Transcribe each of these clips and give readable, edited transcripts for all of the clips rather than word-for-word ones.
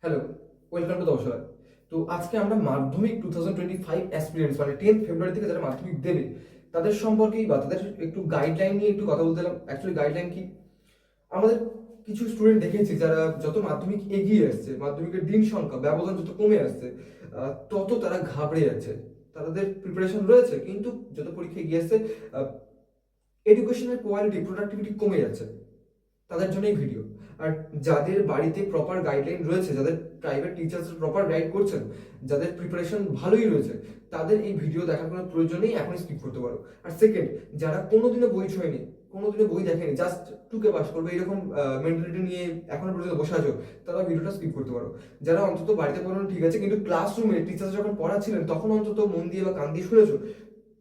Hello, welcome to দর্শক। তো আজকে আমরা মাধ্যমিক 2025 অ্যাসপিরেন্টস মানে 10 ফেব্রুয়ারি থেকে যারা মাধ্যমিক দেবে তাদের সম্পর্কেই বা তাদের একটু গাইডলাইন নিয়ে একটু কথা বলতে এলাম। অ্যাকচুয়ালি গাইডলাইন কি, আমাদের কিছু স্টুডেন্ট দেখেছি যারা যত মাধ্যমিক এগিয়ে আসছে, মাধ্যমিকের দিন সংখ্যা ব্যবধান যত কমে আসছে, তত তারা ঘাবড়ে যাচ্ছে। তাদের প্রিপারেশন রয়েছে কিন্তু যত পরীক্ষা এগিয়ে আসছে, এডুকেশনের কোয়ালিটি প্রোডাক্টিভিটি কমে যাচ্ছে। তাদের জন্য এই ভিডিও। আর যাদের বাড়িতে প্রপার গাইডলাইন রয়েছে, যাদের প্রাইভেট টিচার্স প্রপার গাইড করছেন, যাদের প্রিপারেশন ভালোই রয়েছে, তাদের এই ভিডিও দেখার কোনো প্রয়োজন নেই, এখন স্কিপ করতে পারো। আর সেকেন্ড, যারা কোনোদিনও বই ছোঁয়নি, কোনোদিনও বই দেখেনি, জাস্ট টুকে পাস করবে এরকম মেন্টালিটি নিয়ে এখনো পর্যন্ত বসে আছো, তারা ভিডিওটা স্কিপ করতে পারো। যারা অন্তত বাড়িতে পড়ানো ঠিক আছে কিন্তু ক্লাসরুমে টিচার্স যখন পড়াচ্ছিলেন তখন অন্তত মন দিয়ে বা কান দিয়ে শুনেছো,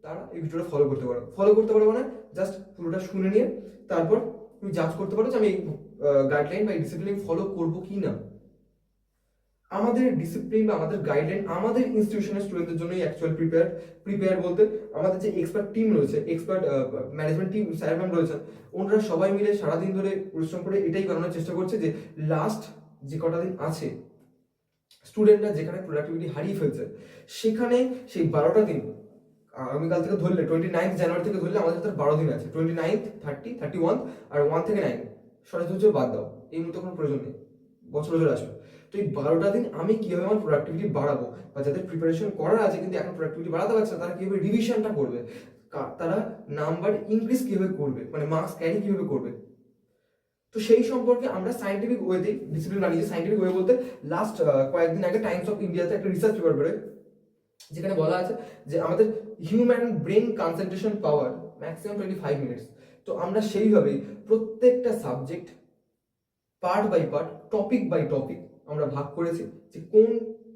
তারা এই ভিডিওটা ফলো করতে পারো। ফলো করতে পারো মানে জাস্ট পুরোটা শুনে নিয়ে তারপর তুমি জাজ করতে পারো যে আমি এই গাইডলাইন বা এই ডিসিপ্লিন ফলো করবো কি না। আমাদের ডিসিপ্লিন বা আমাদের গাইডলাইন আমাদের ইনস্টিটিউশনের স্টুডেন্টদের জন্যই অ্যাকচুয়াল প্রিপেয়ার বলতে আমাদের যে এক্সপার্ট টিম রয়েছে, expert management team, sir ma'am রয়েছেন, ওনারা সবাই মিলে সারাদিন ধরে পরিশ্রম করে এটাই বানানোর চেষ্টা করছে যে লাস্ট যে কটা দিন আছে, স্টুডেন্টরা যেখানে প্রোডাক্টিভিটি হারিয়ে ফেলছে, সেখানে সেই 12টা দিন, আগামীকাল থেকে ধরলে 29 জানুয়ারি থেকে ধরলে আমাদের হাতে 12 দিন আছে, 29, 30, 31 আর 1 থেকে 9 সরস্বতী বাদ দাও, এই মুহূর্তে কোনো প্রয়োজন নেই, বছর বছর আসবে। তো এই 12টা দিন আমি কিভাবে আমার প্রোডাক্টিভিটি বাড়াবো, বা যাদের প্রিপারেশন করার আছে কিন্তু এখন প্রোডাক্টিভিটি বাড়াতে পারছে না, তারা কিভাবে রিভিশনটা করবে, তারা নাম্বার ইনক্রিজ কিভাবে করবে, মানে মার্কস ক্যারি কিভাবে করবে। তো সেই সম্পর্কে আমরা সাইন্টিফিক ওয়েতে ডিসিপ্লিন বানিয়েছি। সাইন্টিফিক ওয়ে বলতে লাস্ট কয়েকদিন আগে টাইমস অফ ইন্ডিয়াতে একটা রিসার্চ পেপার বেরোয়, যেখানে বলা আছে যে আমাদের human brain concentration power maximum 25 minutes. তো আমরা সেইভাবেই প্রত্যেকটা subject part by part, topic by topic আমরা ভাগ করেছি যে কোন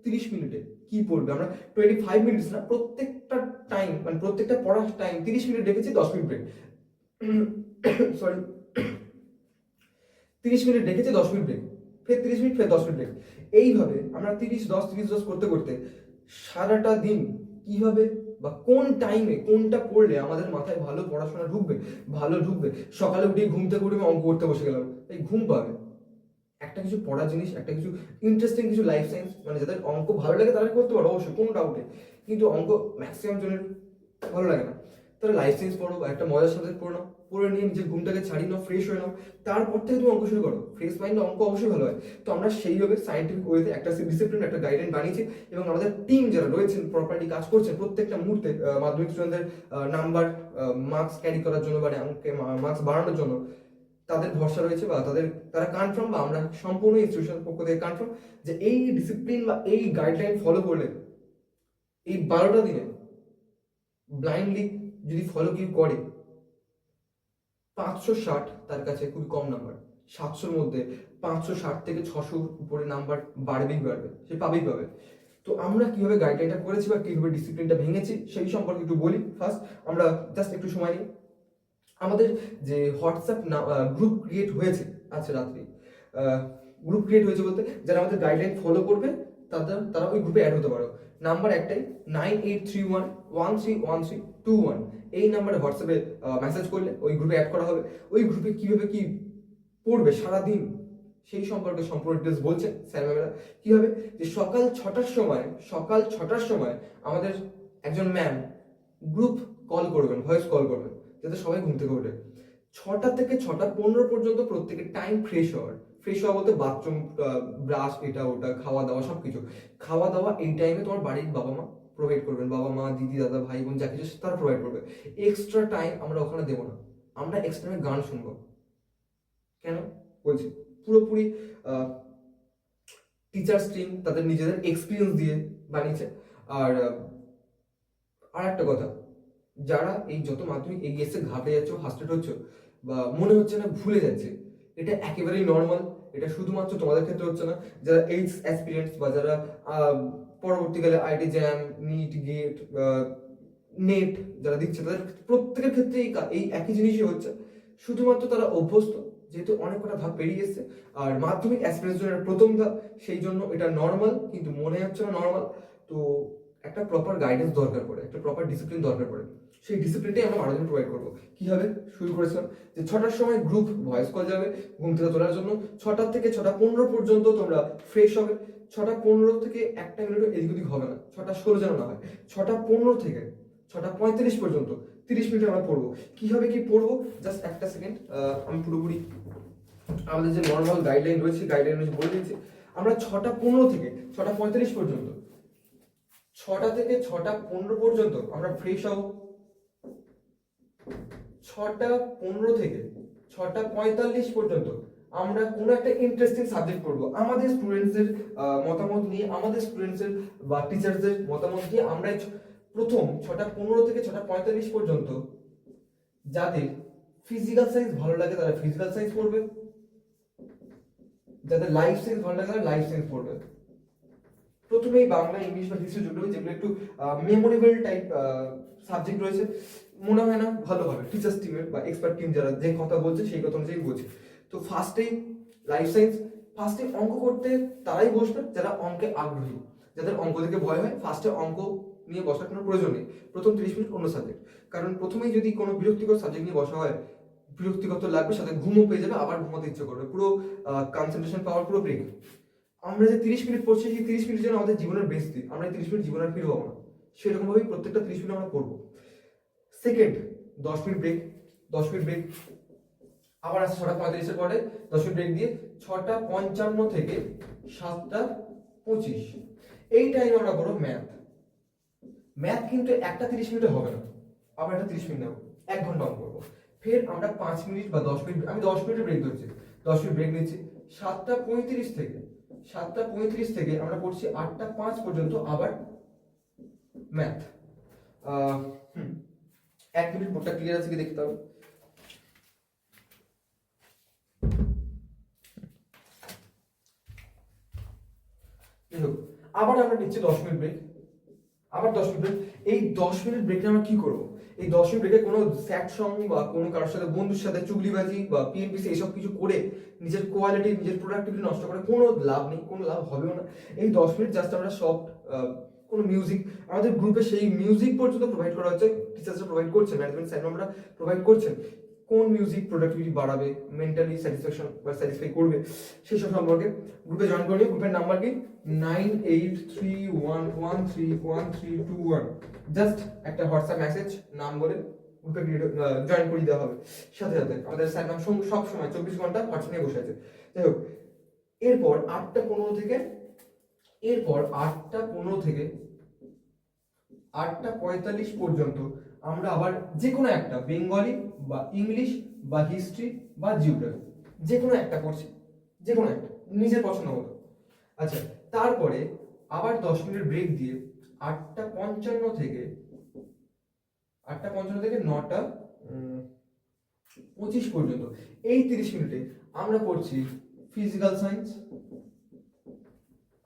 30 মিনিটে কি পড়বে। আমরা 25 মিনিটস না, প্রত্যেকটা টাইম মানে প্রত্যেকটা পড়ার টাইম 30 মিনিট রেখেছি, 10 মিনিট ব্রেক, সরি 30 মিনিট রেখেছি, 10 মিনিট ব্রেক, ফের 30 মিনিট, ফের 10 মিনিট ব্রেক। এইভাবে আমরা 30-10 করতে করতে সারাটা দিন কিভাবে বা কোন টাইমে কোনটা পড়লে আমাদের মাথায় ভালো পড়াশোনা ঢুকবে, ভালো ঢুকবে। সকালে উঠে ঘুম থেকে উঠে আমি অঙ্ক করতে বসে গেলাম, এই ঘুম পাবে। একটা কিছু পড়া জিনিস, একটা কিছু ইন্টারেস্টিং কিছু লাইফ সায়েন্স, মানে যাদের অঙ্ক ভালো লাগে তারা করতে পারো অবশ্যই, কোনো ডাউটে, কিন্তু অঙ্ক ম্যাক্সিমাম জনের ভালো লাগে না। তারা লাইফ সায়েন্স পড়ো বা একটা মজার সাবজেক্ট পড়ো, পড়ে নিয়ে নিজের ঘুমটাকে ছাড়িয়ে নাও, ফ্রেশ হয়ে নাও, তারপর থেকে তুমি অঙ্ক শুরু করো। ফ্রেশ মাইন্ডে অঙ্ক অবশ্যই ভালো হয়। তো আমরা সেইভাবে সাইন্টিফিক ওয়েতে একটা ডিসিপ্লিন, একটা গাইডলাইন বানিয়েছি, এবং আমাদের টিম যারা রয়েছেন প্রপারলি কাজ করছেন প্রত্যেকটা মুহূর্তে মাধ্যমিক স্টুডেন্টদের নাম্বার, মার্কস ক্যারি করার জন্য বা মার্কস বাড়ানোর জন্য তাদের ভরসা রয়েছে, বা তারা কনফার্ম, বা আমরা সম্পূর্ণ ইনস্টিটিউশনের পক্ষ থেকে কনফার্ম যে এই ডিসিপ্লিন বা এই গাইডলাইন ফলো করলে এই 12টা দিনে ব্লাইন্ডলি যদি ফলো কেউ করে, 560 তার কাছে খুবই কম নাম্বার। 700-র মধ্যে 560 থেকে 600 উপরে নাম্বার বাড়বেই বাড়বে, সে পাবেই পাবে। তো আমরা কিভাবে গাইডলাইনটা করেছি বা কিভাবে ডিসিপ্লিনটা ভেঙেছি সেই সম্পর্কে একটু বলি। ফার্স্ট আমরা জাস্ট একটু সময় নিই। আমাদের যে হোয়াটসঅ্যাপ গ্রুপ ক্রিয়েট হয়েছে আজকে রাত্রি, গ্রুপ ক্রিয়েট হয়েছে বলতে যারা আমাদের গাইডলাইন ফলো করবে তারা ওই গ্রুপে অ্যাড হতে পারো। নাম্বার একটাই, 9831131321, এই নাম্বারে হোয়াটসঅ্যাপে মেসেজ করলে ওই গ্রুপে অ্যাড করা হবে। ওই গ্রুপে কিভাবে কি পড়বে সারাদিন সেই সম্পর্কে সম্পূর্ণ ডিটেলস বলছে স্যার ম্যামেরা। কি হবে যে সকাল 6টার সময় আমাদের একজন ম্যাম গ্রুপ কল করবেন, ভয়েস কল করবেন, যাতে সবাই ঘুম থেকে ওঠে। 6টা থেকে 6টা 15 পর্যন্ত প্রত্যেকের টাইম ফ্রেশ হওয়া বলতে বাথরুম, ব্রাশ, এটা ওটা, খাওয়া দাওয়া সবকিছু। খাওয়া দাওয়া এই টাইমে তোমার বাড়ির বাবা মা প্রোভাইড করবেন, বাবা মা, দিদি, দাদা, ভাই বোন যা কিছু তারা প্রোভাইড করবে। এক্সট্রা টাইম আমরা ওখানে দেবো না। আমরা এক্সট্রা টাইমে গান শুনবো। কেন বলছি, পুরোপুরি টিচার্স টিম তাদের নিজেদের এক্সপিরিয়েন্স দিয়ে বানিয়েছে। আর আর একটা কথা, যারা এই যত মাধ্যমিক এগিয়ে এসে ঘাবড়ে যাচ্ছে, হাস্টেড হচ্ছে, বা মনে হচ্ছে না ভুলে যাচ্ছে, এটা একেবারেই নর্মাল। এটা শুধুমাত্র তোমাদের ক্ষেত্রে হচ্ছে না, যারা এইচ অ্যাসপিরেন্টস বা যারা পরবর্তীকালে IIT JAM, NEET, GATE, NET যারা দিচ্ছে, তাদের প্রত্যেকের ক্ষেত্রে এই একই জিনিসই হচ্ছে। শুধুমাত্র তারা অভ্যস্ত, যেহেতু অনেক কটা ধাপ পেরিয়ে এসছে। আর মাধ্যমিক অ্যাসপিরেন্টস প্রথম ধাপ, সেই জন্য এটা নর্মাল, কিন্তু মনে হচ্ছে না নর্মাল। তো একটা প্রপার গাইডেন্স দরকার পড়ে, একটা প্রপার ডিসিপ্লিন দরকার পড়ে। সেই ডিসিপ্লিনটাই আমরা মানুষজন প্রোভাইড করবো। কীভাবে শুরু করেছিলাম যে 6টার সময় গ্রুপ ভয়েস কল যাবে ঘুম থেকে তোলার জন্য, 6টা থেকে 6টা 15 পর্যন্ত তোমরা ফ্রেশ হবে। 6টা 15 থেকে একটা মিনিটও এদিক ওদিক হবে না, 6টা 16 যেন না হয়। 6টা 15 থেকে 6টা 35 পর্যন্ত 30 মিনিট আমরা পড়বো। কীভাবে কি পড়বো, জাস্ট একটা সেকেন্ড, আমি পুরোপুরি আমাদের যে নর্মাল গাইডলাইন রয়েছে বলে দিয়েছি। আমরা 6টা 15 থেকে 6টা 35 পর্যন্ত, 6টা থেকে 6টা 15 পর্যন্ত আমরা ফ্রেশ হব। 6টা 15 থেকে 6টা 45 পর্যন্ত আমরা কোনো একটা ইন্টারেস্টিং সাবজেক্ট পড়বো। আমাদের স্টুডেন্টসদের মতামত নিয়ে, আমাদের স্টুডেন্টসদের বা টিচারদের মতামত নিয়ে আমরা প্রথম 6টা 15 থেকে 6টা 45 পর্যন্ত যাদের ফিজিক্যাল সায়েন্স ভালো লাগে তারা ফিজিক্যাল সায়েন্স পড়বে, যাদের লাইফ সায়েন্স ভালো লাগে তারা লাইফ সায়েন্স পড়বে। প্রথমেই বাংলা, ইংলিশ বা হিস্ট্রি যেগুলো একটু মেমোরেবল টাইপ সাবজেক্ট রয়েছে, মনে হয় না ভালো হবে টিচার্স টিমের বা এক্সপার্ট টিম যারা যে কথা বলছে সেই কথা অনুযায়ী বলছে। তো ফার্স্টেই লাইফ সায়েন্স, ফার্স্টে অঙ্ক করতে তারাই বসবে যারা অঙ্কে আগ্রহী। যাদের অঙ্ক থেকে ভয় হয় ফার্স্টে অঙ্ক নিয়ে বসার কোনো প্রয়োজন নেই, প্রথম 30 মিনিট অন্য সাবজেক্ট। কারণ প্রথমেই যদি কোনো বিরক্তিকর সাবজেক্ট নিয়ে বসা হয়, বিরক্তিকর তো লাগবে, সাথে ঘুমও পেয়ে যাবে, আবার ঘুমাতে ইচ্ছে করবে, পুরো কনসেন্ট্রেশন পাওয়ার পুরো ব্রেক। আমরা যে 30 মিনিট পড়ছি সেই 30 মিনিট যেন আমাদের জীবনের বেস্ট দিন, আমরা এই 30 মিনিট জীবনের ফিরে পাবো না, সেরকমভাবেই প্রত্যেকটা 30 মিনিট আমরা পড়বো। Second 10 minute break, 10 minute break, আবার আসছে 6টা 35-এর পরে 10 মিনিট ব্রেক দিয়ে 6টা 55 থেকে 7টা 25 এই টাইমে আমরা পড়বো ম্যাথ। ম্যাথ কিন্তু একটা 30 মিনিটে হবে না, আবার একটা 30 মিনিট নেবো, 1 ঘন্টা অঙ্ক করবো। ফের আমরা 5 মিনিট বা 10 মিনিট, আমি 10 মিনিটের ব্রেক ধরছি, 10 মিনিট ব্রেক নিচ্ছি। 7টা 35 থেকে আমরা পড়ছি 8টা 5 পর্যন্ত আবার ম্যাথ। 1 মিনিট বোর্ডটা ক্লিয়ার আছে কি দেখতে হবে। আবার আমরা নিচ্ছি 10 মিনিট ব্রেক, আবার 10 মিনিট ব্রেক। এই 10 মিনিট ব্রেকে আমরা কি করব? এই 10 মিনিট ব্রেকে কোনো স্যাড সং বা কোনো কারোর সাথে বন্ধুর সাথে চুগলিবাজি বা পিএনপিসি এইসব কিছু করে নিজের কোয়ালিটি, নিজের প্রোডাক্টিভিটি নষ্ট করে কোনো লাভ নেই, কোনো লাভ হবেও না। এই 10 মিনিট জাস্ট আমরা সফট কোনো মিউজিক, আমাদের গ্রুপে সেই মিউজিক পর্যন্ত প্রোভাইড করা হচ্ছে, টিচার্সরা প্রোভাইড করছেন, ম্যানেজমেন্ট স্যার আমরা প্রোভাইড করছেন। কোন মিউজিক প্রোডাক্টিভিটি বাড়াবে, মেন্টালি স্যাটিসফ্যাকশন বা স্যাটিসফাই করবে সেসব সম্পর্কে গ্রুপে জয়েন করে নিয়ে। গ্রুপের নাম্বার কি 9831131321। জাস্ট একটা হোয়াটসঅ্যাপ মেসেজ নাম বলে গ্রুপে জয়েন করে দেওয়া হবে। সাথে সাথে আমাদের স্যার ম্যাম সব সময় 24 ঘন্টা হোয়াটসঅ্যাপ নিয়ে বসে আছে। যাই হোক, এরপর 8টা 15 থেকে 8টা 45 পর্যন্ত আমরা আবার যে কোনো একটা বেঙ্গলি বা ইংলিশ বা হিস্ট্রি বা জিওগ্রাফি যে কোনো একটা করছি, যে কোনো একটা নিজের পছন্দ মতো। আচ্ছা, তারপরে আবার 10 মিনিট ব্রেক দিয়ে 8টা 55 থেকে 9টা 25 পর্যন্ত এই 30 মিনিটে আমরা পড়ছি ফিজিক্যাল সায়েন্স।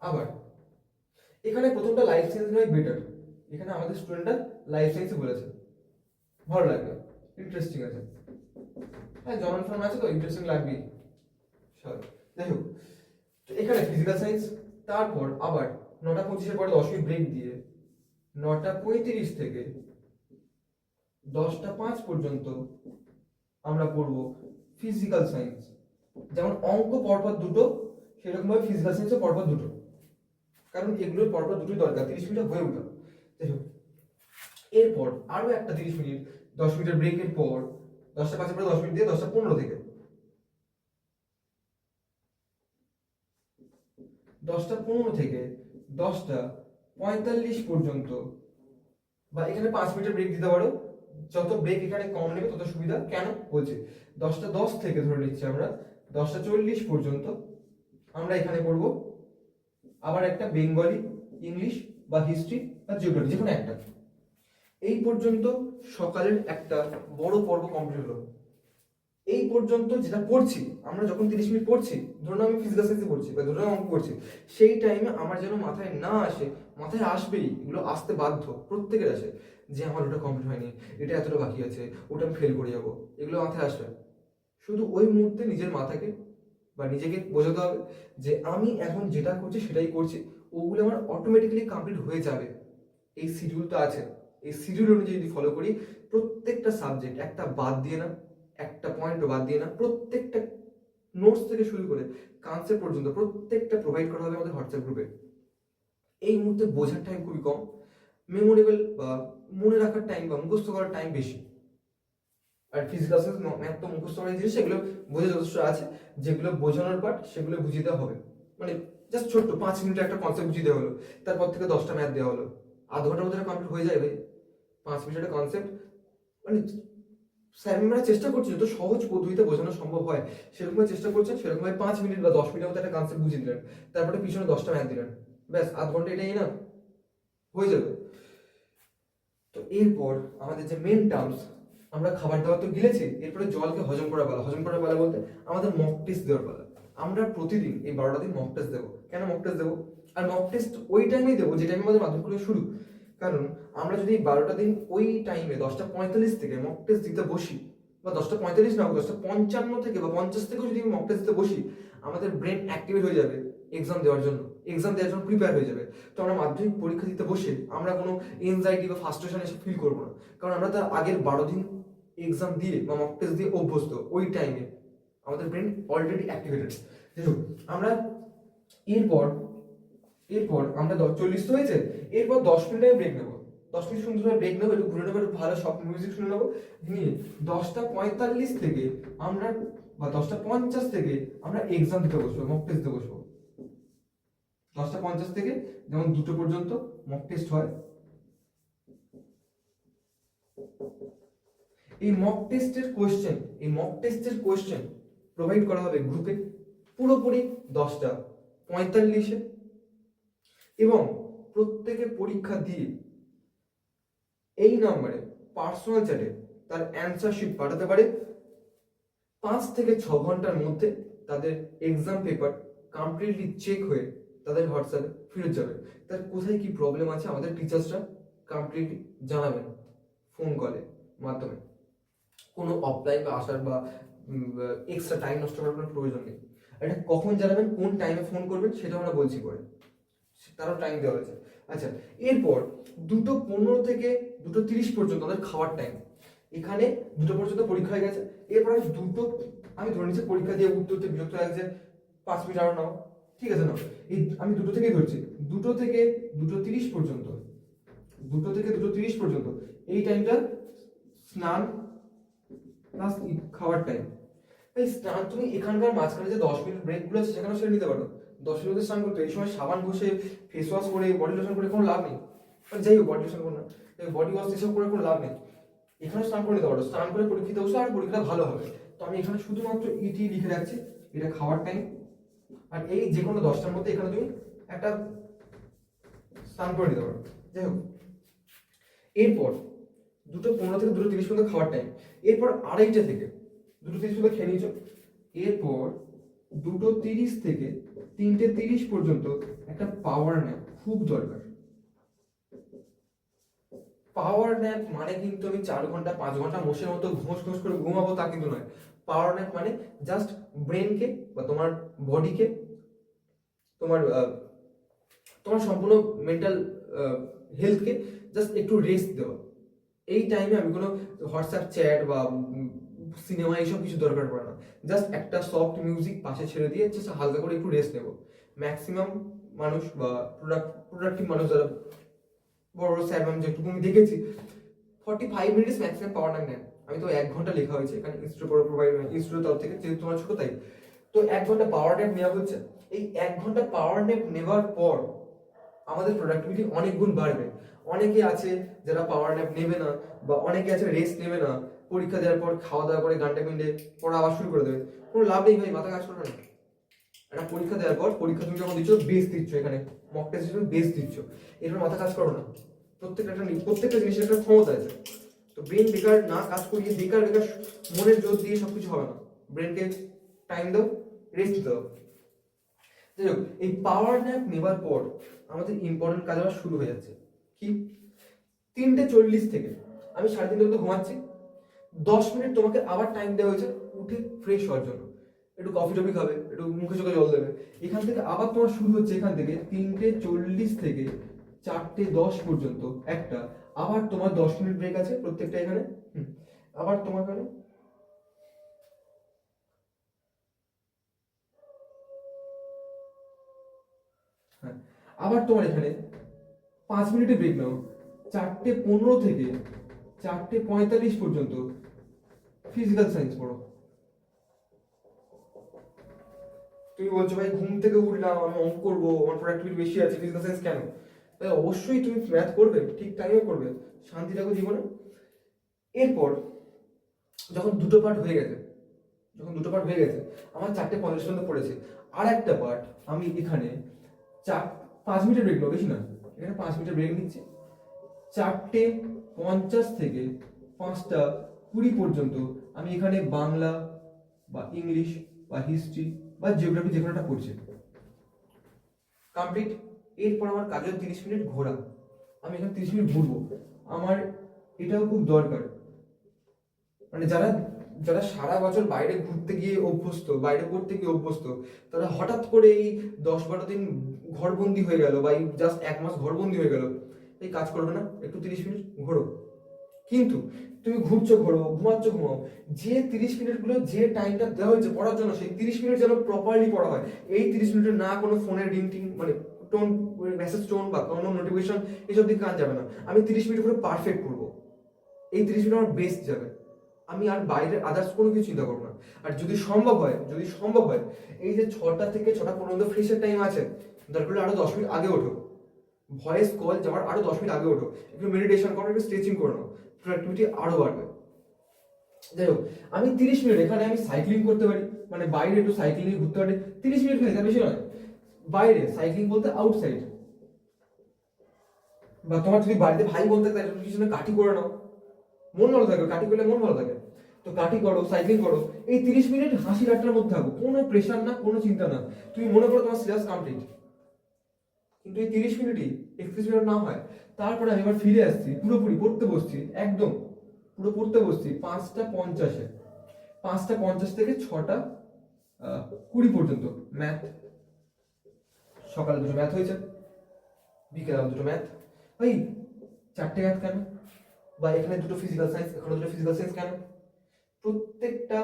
আবার এখানে প্রথমটা লাইফ সায়েন্স নয় বেটার, এখানে আমাদের স্টুডেন্টরা লাইফ সায়েন্সে বলেছে, ভালো লাগবে, ইন্টারেস্টিং আছে। হ্যাঁ, জনন ফর্ম আছে তো ইন্টারেস্টিং লাগবেই। যাই হোক, তো এখানে ফিজিক্যাল সায়েন্স। তারপর আবার 9টা 25-এর পরে 10 মিনিট ব্রেক দিয়ে 9টা 35 থেকে 10টা 5 পর্যন্ত আমরা পড়বো ফিজিক্যাল সায়েন্স। যেমন অঙ্ক পরপর দুটো, সেরকম ভাবে ফিজিক্যাল সায়েন্সও পরপর দুটো, কারণ এগুলোর পরপর দুটোই দরকার 30 মিনিট হয়ে ওঠা। যাই হোক, এরপর আরো একটা 30 মিনিট 10 মিনিটের ব্রেকের পর 10টা 5 পরে 10 মিনিট দিয়ে 10টা 15 থেকে 10টা 45 পর্যন্ত, বা এখানে 5 মিনিটের ব্রেক দিতে পারো, যত ব্রেক এখানে কম নেবে তত সুবিধা। কেন বলছি, 10টা 10 থেকে ধরে নিচ্ছি আমরা 10টা 40 পর্যন্ত আমরা এখানে পড়ব আবার একটা বেঙ্গলি, ইংলিশ বা হিস্ট্রি বা জিওগ্রাফি যে কোনো একটা। এই পর্যন্ত সকালের একটা বড় পর্ব কমপ্লিট হলো। এই পর্যন্ত যেটা পড়ছি আমরা, যখন 30 মিনিট পড়ছি, ধরুন আমি ফিজিক্যাল সায়েন্সে পড়ছি বা ধরুন অঙ্ক পড়ছি, সেই টাইমে আমার যেন মাথায় না আসে, মাথায় আসবেই, এগুলো আসতে বাধ্য, প্রত্যেকের আসে যে আমার ওটা কমপ্লিট হয়নি, এটা এতটা বাকি আছে, ওটা আমি ফেল করে যাবো, এগুলো মাথায় আসবে। শুধু ওই মুহূর্তে নিজের মাথাকে বা নিজেকে বোঝাতে হবে যে আমি এখন যেটা করছি সেটাই করছি, ওগুলো আমার অটোমেটিক্যালি কমপ্লিট হয়ে যাবে। এই শিডিউলটা আছে, এই শিডিউল অনুযায়ী যদি ফলো করি, প্রত্যেকটা সাবজেক্ট একটা বাদ দিয়ে না, একটা পয়েন্টও বাদ দিয়ে না, প্রত্যেকটা নোটস থেকে শুরু করে কনসেপ্ট পর্যন্ত প্রত্যেকটা প্রোভাইড করা হবে আমাদের হোয়াটসঅ্যাপ গ্রুপে। এই মুহূর্তে বোঝার টাইম খুবই কম, মেমোরেবল বা মনে রাখার টাইম বা মুখস্থ করার টাইম বেশি। আর ফিজিক্যাল সায়েন্স ম্যাথ তো মুখস্থ করার জিনিস, সেগুলো বোঝা যথেষ্ট আছে, যেগুলো বোঝানোর পার্ট সেগুলো বুঝিয়ে দেওয়া হবে। মানে জাস্ট ছোট্ট 5 মিনিটে একটা কনসেপ্ট বুঝিয়ে দেওয়া হলো, তারপর থেকে 10টা ম্যাথ দেওয়া হলো, আধ ঘন্টার মধ্যে কমপ্লিট হয়ে যায় ভাই। 5 মিনিটের কনসেপ্ট, মানে স্যার আমরা চেষ্টা করছি যত সহজ পদ্ধতিতে বোঝানো সম্ভব হয় সেরকম চেষ্টা করছেন, সেরকম 5 মিনিট বা 10 মিনিটের মধ্যে একটা কনসেপ্ট বুঝিয়ে দিলেন, তারপরে পিছনে 10টা ম্যাথ দিলেন, ব্যাস আধ ঘন্টা এটাই না হয়ে যাবে। তো এরপর আমাদের যে মেন টার্মস, আমরা খাবার দাবার তো গিলেছি, এরপরে জলকে হজম করা পালা। হজম করা পালা বলতে আমাদের মক টেস্ট দেওয়ার পালা। আমরা প্রতিদিন এই 12টা দিন মক টেস্ট দেবো। কেন মক টেস্ট দেবো? আর মক টেস্ট ওই টাইমেই দেবো যে টাইমে আমাদের মাধ্যমিক পরীক্ষা শুরু। কারণ আমরা যদি 12টা দিন ওই টাইমে 10টা 45 থেকে মক টেস্ট দিতে বসি, বা 10টা 45 না, 10টা 55 থেকে বা 50 থেকে যদি মক টেস্ট দিতে বসি, আমাদের ব্রেন অ্যাক্টিভেট হয়ে যাবে এক্সাম দেওয়ার জন্য, প্রিপেয়ার হয়ে যাবে। তো আমরা মাধ্যমিক পরীক্ষা দিতে বসে আমরা কোনো এনজাইটি বা ফ্রাস্ট্রেশন এসব ফিল করবো না, কারণ আমরা তার আগের 12 দিন এক্সাম দিয়ে বা মক টেস্ট দিয়ে অভ্যস্ত। ওই টাইমে আমাদের ব্রেন অলরেডি অ্যাক্টিভেটেড। দেখুন আমরা এরপর এরপর আমরা 40 তো হয়েছে, এরপর 10 মিনিটের ব্রেক নেবো। 10 মিনিট সুন্দরভাবে ব্রেক নেবো, একটু ঘুরে নেবো, একটু ভালো সব মিউজিক শুনে নেবো, নিয়ে 10টা 45 থেকে আমরা বা 10টা 50 থেকে আমরা এক্সাম দিতে বসবো, মক টেস্ট দিতে বসবো। 10টা 50 থেকে যেমন 2টো পর্যন্ত মক টেস্ট হয়। এই মক টেস্টের কোয়েশ্চেন প্রোভাইড করা হবে গ্রুপে পুরোপুরি 10টা 45-এ, এবং প্রত্যেকে পরীক্ষা দিয়ে এই নাম্বারে পার্সোনাল চ্যাটে তার অ্যান্সার শিট পাঠাতে পারে। 5 থেকে 6 ঘন্টার মধ্যে তাদের এক্সাম পেপার কমপ্লিটলি চেক হয়ে তাদের হোয়াটসঅ্যাপে ফিরে যাবে। তার কোথায় কি প্রবলেম আছে আমাদের টিচার্সরা কমপ্লিটলি জানাবেন ফোন কলের মাধ্যমে। কোনো অফলাইন বা আসার বা এক্সট্রা টাইম নষ্ট করার কোনো প্রয়োজন নেই। এটা কখন জানাবেন, কোন টাইমে ফোন করবেন সেটা আমরা বলছি পরে, তারও টাইম দেওয়া হয়েছে। আচ্ছা, এরপর 2:15 থেকে 2:30 পর্যন্ত আমাদের খাওয়ার টাইম। এখানে 2টো পর্যন্ত পরীক্ষা হয়ে গেছে, এরপরে আমি ধরে নিচ্ছি পরীক্ষা দিয়ে উত্তরতে বিরক্ত লাগছে, 5 মিনিট আরো নাও, ঠিক আছে না? এই আমি 2টো থেকেই ধরছি, 2টো থেকে 2:30 পর্যন্ত, 2টো থেকে 2:30 পর্যন্ত এই টাইমটা স্নান প্লাস খাওয়ার টাইম। এই স্নান তুমি এখানকার মাঝখানে যে 10 মিনিট ব্রেক গুলো আছে সেখানে সেরে নিতে পারো। 10 মিনিট স্নান করতে এই সময় সাবান ঘষে ফেস ওয়াশ করে বডি লোশন করে কোনো লাভ নেই। যাই হোক, বডি লোশন করে না, বডি ওয়াশ এসব করে কোনো লাভ নেই। এখানে স্নান করে নিতে পারো, স্নান করে পরীক্ষিত বসে আর পরীক্ষা ভালো হবে। তো আমি এখানে শুধুমাত্র ইটি লিখে রাখছি, এটা খাওয়ার টাইম। আর এই যে কোনো 10টার মধ্যে এখানে তুমি একটা স্নান করে নিতে পারো। যাই হোক, এরপর 2:15 থেকে 2:30 পর্যন্ত খাওয়ার টাইম। এরপর 2:30 থেকে 2:30 পর্যন্ত খেয়ে নিয়েছো। এরপর 2:30 থেকে 3:30 পর্যন্ত একটা পাওয়ার ন্যাপ খুব দরকার। পাওয়ার ন্যাপ মানে কিন্তু আমি 4 ঘন্টা 5 ঘন্টা মোষের মতো ঘোষ ঘোষ করে ঘুমাবো তা কিন্তু নয়। পাওয়ার ন্যাপ মানে জাস্ট ব্রেনকে বা তোমার বডিকে, তোমার তোমার সম্পূর্ণ মেন্টাল হেলথকে জাস্ট একটু রেস্ট দেওয়া। এই টাইমে আমি কোনো হোয়াটসঅ্যাপ চ্যাট বা সিনেমা এইসব কিছু দরকার পড়ে না। জাস্ট একটা সফট মিউজিক পাশে ছেড়ে দিয়ে জাস্ট হালকা করে একটু রেস্ট নেবো। ম্যাক্সিমাম মানুষ বা প্রোডাক্টিভ মানুষ যারা বড় বড় স্যার ম্যাম যেটুকু আমি দেখেছি 45 মিনিটস ম্যাক্সিমাম পাওয়ার ন্যাপ নেন। আমি তো 1 ঘন্টা লেখা হয়েছে এখানে ইনস্টিটিউটের তরফ থেকে, যেহেতু তোমার ছোট তাই। তো 1 ঘন্টা পাওয়ার ন্যাপ নেওয়া হচ্ছে। এই 1 ঘন্টা পাওয়ার ন্যাপ নেওয়ার পর আমাদের প্রোডাক্টিভিটি অনেক গুণ বাড়বে। অনেকে আছে যারা পাওয়ার ন্যাপ নেবে না, বা অনেকে আছে রেস্ট নেবে না, পরীক্ষা দেওয়ার পর খাওয়া দাওয়া করে গানটা পিন্ডে পড়া আবার শুরু করে দেবে। কোনো লাভ নেই ভাই, মাথা কাজ করবে না। একটা পরীক্ষা দেওয়ার পর পরীক্ষা তুমি যখন দিচ্ছ বেস দিচ্ছ, এখানে মক টেস্ট হিসেবে বেস দিচ্ছ, এরপর মাথা কাজ করো না। প্রত্যেকটা জিনিসের একটা ক্ষমতা আছে। তো ব্রেন বেকার না কাজ করিয়ে বেকার মনের জোর দিয়ে সবকিছু হবে না। ব্রেনকে টাইম দাও, রেস্ট দাও। যাই হোক, এই পাওয়ার ন্যাপ নেবার পর আমাদের ইম্পর্টেন্ট কাজ আবার শুরু হয়ে যাচ্ছে। কি? 3:40 থেকে আমি 3:30 পর্যন্ত ঘুমাচ্ছি। 10 মিনিট তোমাকে আবার টাইম দেওয়া হয়েছে উঠে ফ্রেশ হওয়ার জন্য, একটু কফি টফি খাবে, একটু মুখে চোখে জল দেবে। এখান থেকে আবার তোমার শুরু হচ্ছে, এখান থেকে 3:40 থেকে 4:10 পর্যন্ত একটা, আবার তোমার 10 মিনিট ব্রেক আছে প্রত্যেকটা এখানে। আবার তোমার এখানে হ্যাঁ, আবার তোমার এখানে 5 মিনিটের ব্রেক নাও, 4:15 থেকে 4:45 পর্যন্ত ফিজিক্যাল সায়েন্স পড়ো। তুমি বলছো ভাই ঘুম থেকে উঠলাম আমি অঙ্ক করবো, আমার প্রোডাক্টিভিটি বেশি আছে, ফিজিক্যাল সায়েন্স কেন? তাই অবশ্যই তুমি ম্যাথ করবে, ঠিক টাইমে করবে, শান্তি রাখো জীবনে। এরপর যখন দুটো পার্ট হয়ে গেছে, আমার 4:50 পর্যন্ত পড়েছে, আর একটা পার্ট আমি এখানে 5 মিনিটের ব্রেক নেবো, বেশি না, এখানে 5 মিনিটের ব্রেক নিচ্ছি। 4:50 থেকে 5:20 পর্যন্ত আমি এখানে বাংলা বা ইংলিশ বা হিস্ট্রি বা জিওগ্রাফি যে কোনোটা পড়ছি, কমপ্লিট। এরপর আমার কাজের 30 মিনিট ঘোরা, আমি এখানে 30 মিনিট ঘুরবো। আমার এটাও খুব দরকার, মানে যারা যারা সারা বছর বাইরে ঘুরতে গিয়ে অভ্যস্ত, বাইরে পড়তে গিয়ে অভ্যস্ত, তারা হঠাৎ করে এই 10-12 দিন ঘরবন্দি হয়ে গেল বা এই জাস্ট 1 মাস ঘরবন্দি হয়ে গেল, এই কাজ করবে না, একটু 30 মিনিট ঘোরো। কিন্তু তুমি ঘুরছো ঘোরো, ঘুমাচ্ছ ঘুমাও, যে 30 মিনিট গুলো যে টাইমটা দেওয়া হয়েছে পড়ার জন্য, সেই 30 মিনিট যেন প্রপারলি পড়া হয়। এই 30 মিনিটের না কোনো ফোনের রিং টিং মানে টোন, মেসেজ টোন বা কোনো নোটিফিকেশন এসব দিকে কাজ যাবে না। আমি 30 মিনিট পুরো পারফেক্ট করবো, এই 30 মিনিট আমার বেস্ট যাবে, আমি আর বাইরের আদার্স কোনো কিছু চিন্তা করবো না। আর যদি সম্ভব হয় এই যে 6টা থেকে 6টা পর্যন্ত ফ্রেশের টাইম আছে, দরকার হলে আরো 10 মিনিট আগে ওঠো, ভয়েস কল যাওয়ার আরো 10 মিনিট আগে ওঠো, একটু মেডিটেশন করো, একটু স্ট্রেচিং করে নাও, প্রোডাক্টিভিটি আরো বাড়বে। যাই হোক, আমি 30 মিনিট এখানে আমি সাইক্লিং করতে পারি, মানে বাইরে একটু সাইক্লিং ঘুরতে পারি, 30 মিনিট খালি, তার বেশি নয়। বাইরে সাইক্লিং বলতে আউটসাইড, বা তোমার যদি বাড়িতে ভাই বলতে তাই কিছু না কাঠি করে নাও, মন ভালো থাকে, কাঠি করলে মন ভালো থাকে, তো কাঠি করো, সাইক্লিং করো। এই 30 মিনিট হাসি ঠাট্টার মধ্যে থাকো, কোনো প্রেশার না, কোনো চিন্তা না, তুমি মনে করো তোমার সিলেবাস কমপ্লিট। কিন্তু এই 30 মিনিটই 31 মিনিট না হয়, তারপরে আমি এবার ফিরে আসছি, পুরোপুরি পড়তে বসছি, একদম পুরো পড়তে বসছি 5:50-এ, 5:50 থেকে 6:20 পর্যন্ত ম্যাথ। সকালে দুটো ম্যাথ হয়েছে, বিকেলে দুটো ম্যাথ, ভাই 4টে ম্যাথ কেন? বা এখানে দুটো ফিজিক্যাল সায়েন্স, এখানে দুটো ফিজিক্যাল সায়েন্স কেন? প্রত্যেকটা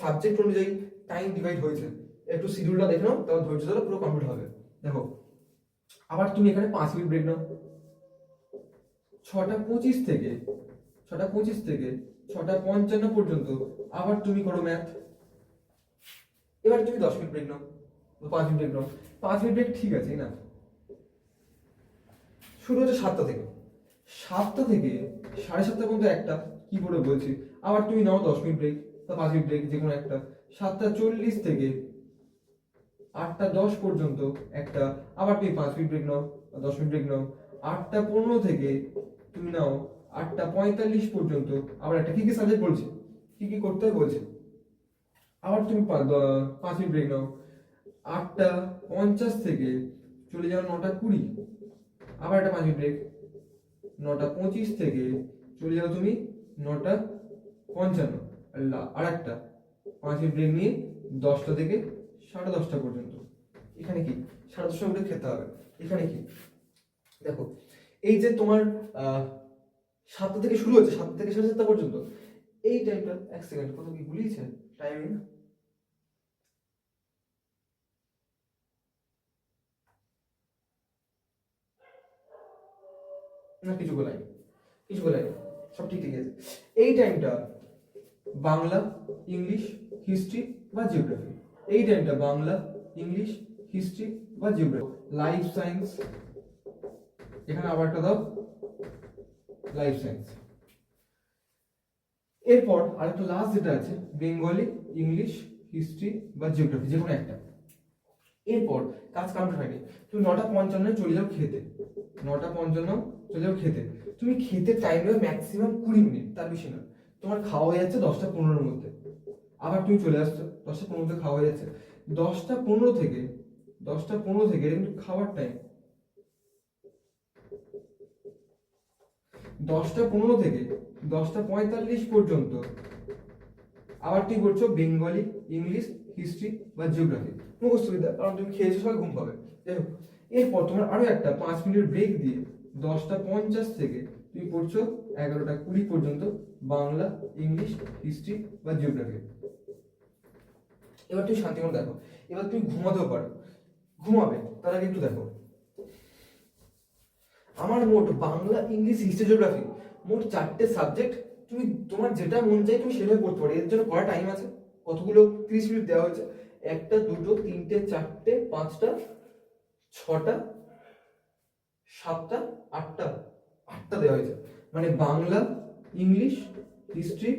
সাবজেক্ট অনুযায়ী টাইম ডিভাইড হয়েছে, একটু শিডিউলটা দেখে নাও, তারপর ধৈর্য ধরে পুরো কমপ্লিট হবে। দেখো, আবার তুমি এখানে 5 মিনিট ব্রেক নাও, 6:25 থেকে 6:55 পর্যন্ত আবার তুমি করো ম্যাথ। এবার তুমি 10 মিনিট ব্রেক নাও, 5 মিনিট ব্রেক নাও, 5 মিনিট ব্রেক ঠিক আছে না? শুরু হচ্ছে 7টা থেকে, 7টা থেকে 7:30 পর্যন্ত একটা, কি করে বলছি, আবার তুমি নাও 10 মিনিট ব্রেক বা 5 মিনিট ব্রেক, যে কোনো একটা। 7:40 থেকে 8:10 পর্যন্ত একটা, আবার তুমি 5 মিনিট ব্রেক নাও বা 10 মিনিট ব্রেক নাও। 8:15 থেকে তুমি নাও 8:45 পর্যন্ত আবার একটা, কি কি সাবজেক্ট বলছে, কি কি করতে হয় বলছে, আবার তুমি 5 মিনিট ব্রেক নাও। 8:50 থেকে চলে যাও 9:20, আবার একটা 5 মিনিট ব্রেক। 9:25 থেকে চলে যাও তুমি 9:55, আর একটা 5 মিনিট ব্রেক নিয়ে 10টা থেকে 10:30 পর্যন্ত। এখানে কি 10:30 মিনিট খেতে হবে, এখানে কি দেখো, এই যে তোমার 7টা থেকে শুরু হচ্ছে, 7টা থেকে 7:30 পর্যন্ত, এই টাইমটা, এক সেকেন্ড, কত কি ভুলিয়েছে টাইমিং, না কিছু বলাই, সব ঠিক আছে। এই টাইমটা বাংলা, ইংলিশ, হিস্ট্রি বা জিওগ্রাফি, এই টাইমটা বাংলা, ইংলিশ, হিস্ট্রি বা জিওগ্রাফি। লাইফ সায়েন্স, এখানে আবার একটা দাও, লাইফ সায়েন্স। এরপর আরেকটা লাস্ট যেটা আছে, বেঙ্গলি, ইংলিশ, হিস্ট্রি বা জিওগ্রাফি, যে কোনো একটা। এরপর কাজ কমপ্লিট হয়নি, তুমি 9:55 চলে যাও খেতে, 9:55 চলে যাও খেতে। তুমি খেতে টাইম নেবে ম্যাক্সিমাম 20 মিনিট, তার বেশি না। তোমার খাওয়া হয়ে যাচ্ছে 10:15-র মধ্যে, আবার তুমি চলে আসছো 10:15 মধ্যে খাওয়া হয়ে যাচ্ছে। 10:15 থেকে এটা কিন্তু খাওয়ার টাইম, 10:15 থেকে 10:45 পর্যন্ত আবার তুমি করছো বেঙ্গলি, ইংলিশ, হিস্ট্রি বা জিওগ্রাফি, মুখস্থ বিদ্যা, কারণ তুমি খেয়েছো, সবাই ঘুম পাবে। যাই হোক, এরপর তোমার আরো একটা 5 মিনিট ব্রেক দিয়ে 10টা 50 থেকে তুমি পড়ছো 11টা 20 পর্যন্ত বাংলা, ইংলিশ, হিস্ট্রি বা জিওগ্রাফি। এবার তুমি শান্তিমন দেখো, এবার তুমি ঘুমাতেও পারো, ঘুমাবে তার আগে একটু দেখো আমার মোট বাংলা, ইংলিশ, হিস্ট্রি, জিওগ্রাফি মোট 4টে সাবজেক্ট। তুমি তোমার যেটা মন চাই তুমি সেভাবে পড়তে পারো। এর জন্য পড়া টাইম আছে, কতগুলো 30 মিনিট দেওয়া হয়েছে, 1টা 2টো 3টে 4টে 5টা 6টা 7টা 8টা দেওয়া হয়েছে। মানে বাংলা, ইংলিশ, হিস্ট্রি,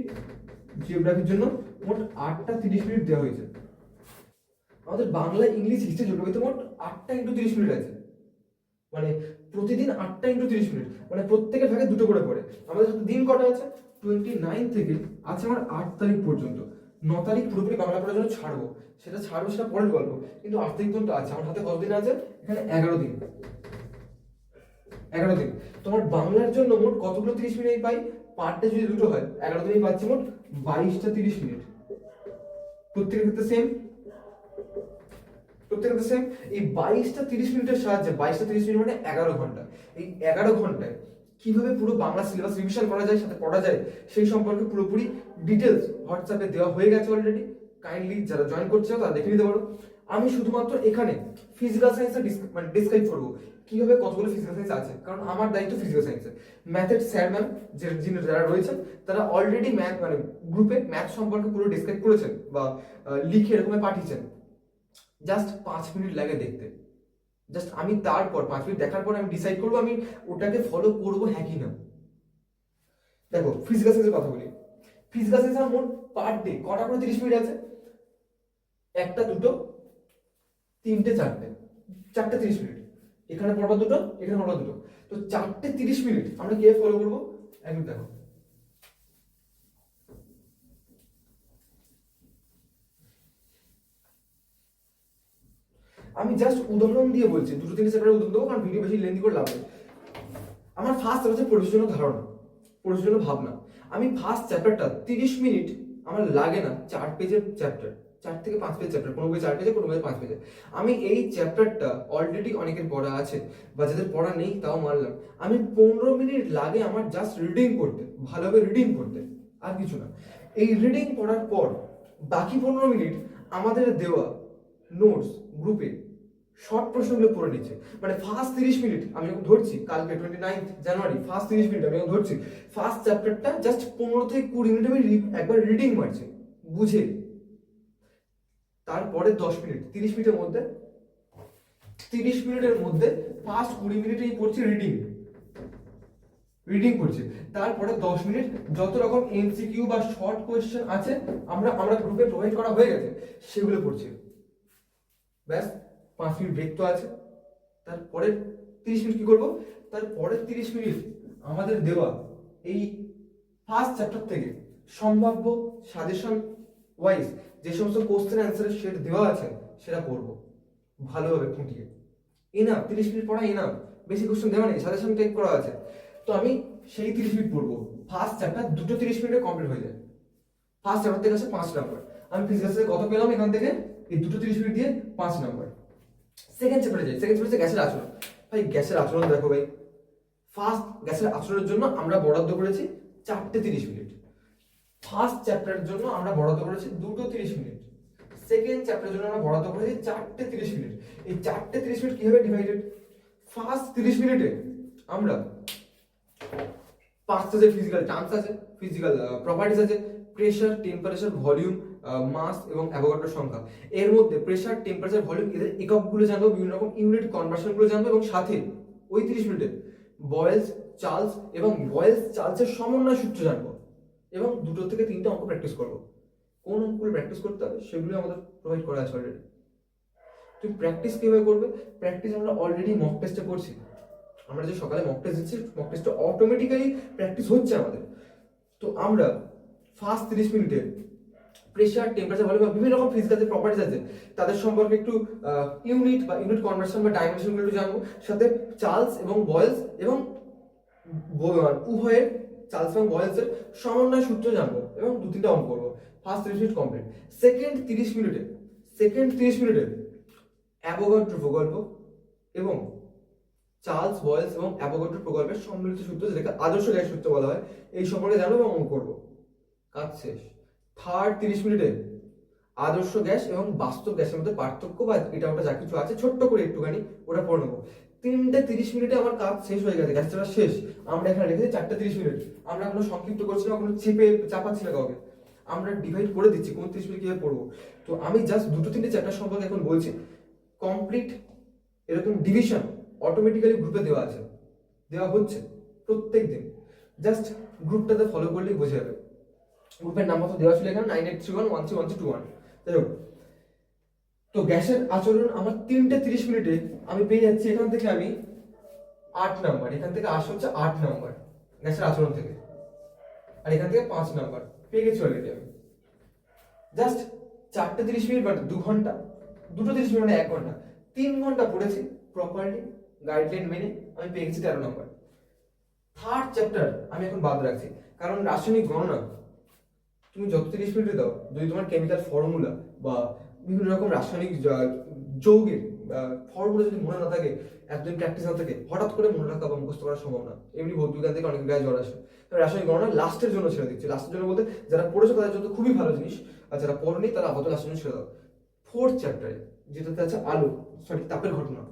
জিওগ্রাফির জন্য মোট 8টা 30 মিনিট দেওয়া হয়েছে। আমাদের বাংলা, ইংলিশ, হিস্ট্রি, জিওগ্রাফিতে মোট 8টা × 30 মিনিট আছে। মানে প্রতিদিন 8টা × 30 মিনিট, মানে প্রত্যেকের ভাগে 2টো করে পড়ে। আমাদের দিন কটা আছে? 29 থেকে আছে আমার 8 তারিখ পর্যন্ত। 9 তারিখ পুরোপুরি বাংলা পড়ার জন্য ছাড়বো, সেটা পরের গল্প। কিন্তু 8 তারিখ পর্যন্ত আছে আমার হাতে। কতদিন আছে এখানে? 11 দিন। 11 দিন। তোমার বাংলার জন্য মোট কতগুলো 30 মিনিট পাই? পার ডে যদি 2টো হয় 11 দিনই পাচ্ছি মোট 22টা 30 মিনিট। প্রত্যেকের ক্ষেত্রে সেম, প্রত্যেকটা সেম। এই 22টা 30 মিনিটের সাহায্যে, 22টা 30 মিনিট মানে 11 ঘন্টা, এই 11 ঘন্টায় কিভাবে পুরো বাংলা সিলেবাস রিভিশন করা যায়, সাথে পড়া যায়, সেই সম্পর্কে পুরোপুরি ডিটেলস হোয়াটসঅ্যাপে দেওয়া হয়ে গেছে অলরেডি। কাইন্ডলি যারা জয়েন করছে তারা দেখে নিতে পারো। আমি শুধুমাত্র এখানে ফিজিক্যাল সায়েন্সের ডিসক্রাইব করবো কিভাবে কতগুলো ফিজিক্যাল সায়েন্স আছে, কারণ আমার দায়িত্ব ফিজিক্যাল সায়েন্সের। ম্যাথের স্যার ম্যাম যারা রয়েছেন তারা অলরেডি ম্যাথ মানে গ্রুপে ম্যাথ সম্পর্কে পুরো ডিসক্রাইব করেছেন বা লিখে এরকম পাঠিয়েছেন। জাস্ট 5 মিনিট লাগে দেখতে। জাস্ট আমি তারপর 5 মিনিট দেখার পর আমি ডিসাইড করবো আমি ওটাকে ফলো করবো হ্যাঁ কি না। দেখো ফিজিক্যাল সায়েন্সের কথা বলি। ফিজিক্যাল সায়েন্স আমার মোট পার ডে কটা করে 30 মিনিট আছে? 1টা 2টো 3টে 4টে 4টে 30 মিনিট। এখানে পড়বা 2টো, এখানে পড়বা 2টো, তো 4টে 30 মিনিট আমরা কিভাবে ফলো করবো একদম দেখো। আমি জাস্ট উদাহরণ দিয়ে বলছি, 2-3 চ্যাপ্টারের উদাহরণ দেবো কারণ ভিডিও বেশি লেন্দি করে লাভ নেই। আমার ফার্স্ট হচ্ছে পরিবেশের জন্য ধারণা, পরিবেশের জন্য ভাবনা। আমি ফার্স্ট চ্যাপ্টারটা 30 মিনিট আমার লাগে না, 4 পেজের চ্যাপ্টার, 4 থেকে 5 পেজ চ্যাপ্টার, কোনো বই 4 পেজে, কোনো বই 5 পেজে। আমি এই চ্যাপ্টারটা অলরেডি অনেকের পড়া আছে বা যাদের পড়া নেই তাও মানলাম, আমি 15 মিনিট লাগে আমার জাস্ট রিডিং করতে, ভালোভাবে রিডিং করতে, আর কিছু না। এই রিডিং করার পর বাকি 15 মিনিট আমাদের দেওয়া নোটস গ্রুপে শর্ট প্রশ্নগুলো পড়ে নিচ্ছে। মানে ফার্স্ট 30 মিনিট আমি যখন ধরছি, কালকে 29 জানুয়ারি, ফার্স্ট 30 মিনিট আমি যখন ধরছি, ফার্স্ট চ্যাপ্টারটা জাস্ট 15 থেকে 20 মিনিট আমি একবার রিডিং মারছি বুঝে। তারপরে 10 মিনিট, 30 মিনিটের মধ্যে, 30 মিনিটের মধ্যে ফার্স্ট 20 মিনিটেই পড়ছি রিডিং করছি। তারপরে 10 মিনিট যত রকম এমসিকিউ বা শর্ট কোয়েশ্চেন আছে আমরা গ্রুপে প্রোভাইড করা হয়ে গেছে সেগুলো পড়ছি। ব্যাস 5 মিনিট ব্রেক তো আছে। তারপরে 30 মিনিট কি করবো? তারপরে 30 মিনিট আমাদের দেওয়া এই ফার্স্ট চ্যাপ্টার থেকে সম্ভাব্য সাজেশন ওয়াইজ যে সমস্ত কোশ্চেন অ্যান্সারের সেট দেওয়া আছে সেটা পড়বো ভালোভাবে খুঁটিয়ে। এনাফ 30 মিনিট পড়া এনাফ, বেশি কোশ্চেন দেওয়া নেই, সাজেশন টাইপ করা আছে। তো আমি সেই 30 মিনিট পড়বো। ফার্স্ট চ্যাপ্টার 2টো 30 মিনিটে কমপ্লিট হয়ে যায়। ফার্স্ট চ্যাপ্টার থেকে আছে 5 নাম্বার, আমি ফিজিক্সে কত পেলাম এখান থেকে? এই 2টো 30 মিনিট দিয়ে 5 নাম্বার। সেকেন্ড চ্যাপ্টারে যাই। সেকেন্ড চ্যাপ্টারে গ্যাসের আচরণ। ভাই গ্যাসের আচরণ দেখো ভাই, ফার্স্ট গ্যাসের আচরণের জন্য আমরা বরাদ্দ করেছি 4টে 30 মিনিট। ফার্স্ট চ্যাপ্টারের জন্য আমরা বরাদ্দ করেছি 2টো 30 মিনিট। সেকেন্ড চ্যাপ্টারের জন্য আমরা বরাদ্দ করেছি 4টে 30 মিনিট। এই 4টে 30 মিনিট কিভাবে ডিভাইডেড? ফার্স্ট 30 মিনিটে আমরা 5টা যে ফিজিক্যাল টার্মস আছে, ফিজিক্যাল প্রপার্টিজ আছে, প্রেসার, টেম্পারেচার, ভলিউম, মাস এবং অ্যাভোগাড্রোর সংখ্যা। এর মধ্যে প্রেসার, টেম্পারেচার, ভলিউম এদের এককগুলো জানবো, বিভিন্ন রকম ইউনিট কনভার্সনগুলো জানবো, এবং সাথে ওই 30 মিনিটে বয়েলস, চার্লস এবং বয়েলস চার্লসের সমন্বয় সূত্র জানবো, এবং 2 থেকে 3টে অঙ্ক প্র্যাকটিস করবো। কোন অঙ্কগুলো প্র্যাকটিস করতে হবে সেগুলো আমাদের প্রোভাইড করা আছে অলরেডি। তুমি প্র্যাকটিস কিভাবে করবে? প্র্যাকটিস আমরা অলরেডি মক টেস্টে করছি। আমরা যে সকালে মক টেস্ট দিচ্ছি, মক টেস্টটা অটোমেটিক্যালি প্র্যাকটিস হচ্ছে আমাদের। তো আমরা ফার্স্ট 30 মিনিটে প্রেসার, টেম্পারেচার, ভলিউম বা বিভিন্ন রকম ফিজিক্যাল যে প্রপার্টিজ আছে তাদের সম্পর্কে একটু ইউনিট বা ইউনিট কনভার্সন বা ডাইমেনশনগুলো একটু জানবো, সাথে চার্লস এবং বয়েলস এবং উভয়ের চার্লস এবং বয়েলসের সমন্বয় সূত্র জানবো, এবং 2-3টা অঙ্ক করবো। First 30 minute complete. সেকেন্ড 30 মিনিটে অ্যাভোগাড্রো প্রকল্প, এবং চার্লস বয়েলস এবং অ্যাভোগাড্রো প্রকল্পের সম্মিলিত সূত্র, যেটাকে আদর্শ গ্যাস সূত্র বলা হয়, এই সম্পর্কে জানবো এবং অঙ্ক করবো। কাজ শেষ। থার্ড 30 মিনিটে আদর্শ গ্যাস এবং বাস্তব গ্যাসের মধ্যে পার্থক্য বা এটা ওটা যা কিছু আছে ছোট্ট করে একটুখানি ওটা পড়ে নেবো। 3:30 আমার কাজ শেষ হয়ে গেছে, গ্যাস চালা শেষ। আমরা এখানে রেখেছি 4:30। আমরা কোনো সংক্ষিপ্ত করছি না, কোনো চাপাচ্ছি না কাউকে, আমরা ডিভাইড করে দিচ্ছি কোন 30 মিনিট কিভাবে পড়বো। তো আমি জাস্ট 2-3টে চ্যাপ্টার সম্পর্কে এখন বলছি। কমপ্লিট এরকম ডিভিশন অটোমেটিক্যালি গ্রুপে দেওয়া আছে, দেওয়া হচ্ছে প্রত্যেক দিন। জাস্ট গ্রুপটাতে ফলো করলেই বোঝা যাবে। গ্রুপের নাম্বার তো দেওয়া ছিল এখানে 9831131221। যাই হোক, তো গ্যাসের আচরণ আমার 3:30 আমি পেয়ে যাচ্ছি। এখান থেকে আমি 8 নাম্বার, এখান থেকে আসা হচ্ছে 8 নাম্বার গ্যাসের আচরণ থেকে, আর এখান থেকে 5 নাম্বার পেয়ে গেছি অলরেডি আমি। জাস্ট 4:30 মানে 2 ঘন্টা, 2:30 মানে 1 ঘন্টা, 3 ঘন্টা পড়েছি প্রপারলি গাইডলাইন মেনে, আমি পেয়ে গেছি 13 নাম্বার। থার্ড চ্যাপ্টার আমি এখন বাদ রাখছি, কারণ রাসায়নিক গণনা তুমি যত 30 মিনিটে দাও, যদি তোমার কেমিক্যাল ফর্মুলা বা বিভিন্ন রকম রাসায়নিক যৌগের ফর্মুলা যদি মনে না থাকে, একদম প্র্যাকটিস না থাকে, হঠাৎ করে মনে রাখা বা মুখস্থ করা সম্ভব না। এমনি ভৌতবিজ্ঞান থেকে অনেক গায়ে জ্বর আসে। রাসায়নিক গণনা লাস্টের জন্য ছেড়ে দিচ্ছে। লাস্টের জন্য বলতে যারা পড়েছো তাদের জন্য খুবই ভালো জিনিস, আর যারা পড়েনি তারা আপাতত লাস্টের জন্য ছেড়ে দাও। ফোর্থ চ্যাপ্টারে যেটাতে আছে তাপের ঘটনা,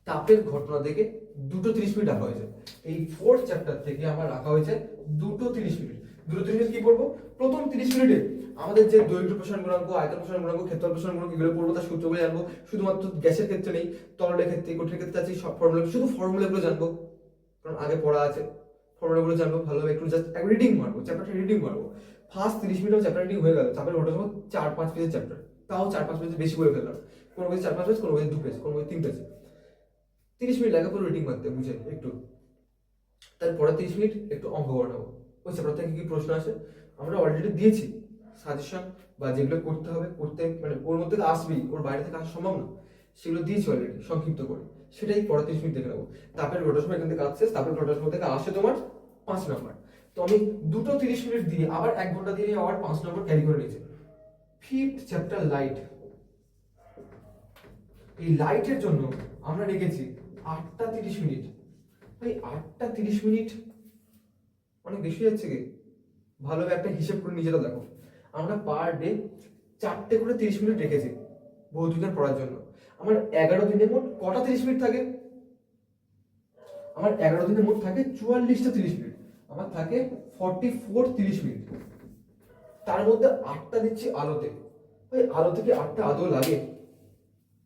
তাপের ঘটনা থেকে 2:30 রাখা হয়েছে। এই ফোর্থ চ্যাপ্টার থেকে আমার রাখা হয়েছে 2:30। 2:30 কি পড়বো? প্রথম 30 মিনিটে আমাদের যে দৈর্ঘ্য প্রসারণ গুণাঙ্ক, আয়তন প্রসারণ গুণাঙ্ক, ক্ষেত্রফল প্রসারণ গুণাঙ্ক, এগুলো পড়বো, তার সূত্রগুলো জানবো। শুধুমাত্র গ্যাসের ক্ষেত্রে নেই, তরলের ক্ষেত্রে, কঠিনের ক্ষেত্রে আছে সব ফর্মুলা, শুধু ফর্মুলাগুলো জানবো, কারণ আগে পড়া আছে। ফর্মুলাগুলো জানবো ভালোভাবে, একটু জাস্ট রিডিং মারবো, চ্যাপ্টারটা রিডিং মারবো। ফার্স্ট 30 মিনিট চ্যাপ্টার রিডিং হয়ে গেল। তারপরে ওটা সময় 4-5 পেজের চ্যাপ্টার, তাও 4-5 পেজ বেশি করে ফেললাম। কোনো পেজে 4-5 পেজ, কোনো পেজে 2 পেজ, কোনো পেজে 3 পেজ। 30 মিনিট লাগে পুরো রিডিং মারতে, বুঝে একটু। তারপরে 30 মিনিট একটু অঙ্ক বানাবো। ওই চ্যাপ্টার থেকে কি প্রশ্ন আসে আমরা অলরেডি দিয়েছি সাজেশন, বা যেগুলো করতে হবে, করতে মানে ওর মধ্যে আসবেই, ওর বাইরে থেকে আসা সম্ভব না, সেগুলো দিয়েছি অলরেডি সংক্ষিপ্ত করে। সেটাই পরে 30 মিনিট দেখে নেবো। তারপরে রোটার সময় এখান থেকে কাজ শেষ। তারপরে রোটার সময় থেকে আসে তোমার 5 নাম্বার। তো আমি 2:30 দিয়ে আবার 1 ঘন্টা দিয়ে আবার 5 নম্বর ক্যারি করে নিয়েছি। Fifth chapter light. এই লাইটের জন্য আমরা রেখেছি 8:30। ভাই 8:30 অনেক বেশি যাচ্ছে কি? ভালোভাবে একটা হিসেব করে নিজেরা দেখো। আমরা পার ডে 4টে করে 30 মিনিট রেখেছি ভৌতবিজ্ঞান পড়ার জন্য। আমার 11 দিনে মোট কটা 30 মিনিট থাকে? আমার 11 দিনে মোট থাকে 44টা 30 মিনিট। আমার থাকে 44 30 মিনিট। তার মধ্যে 8টা দিচ্ছি আলোতে। ভাই আলো থেকে 8টা আদৌ লাগে?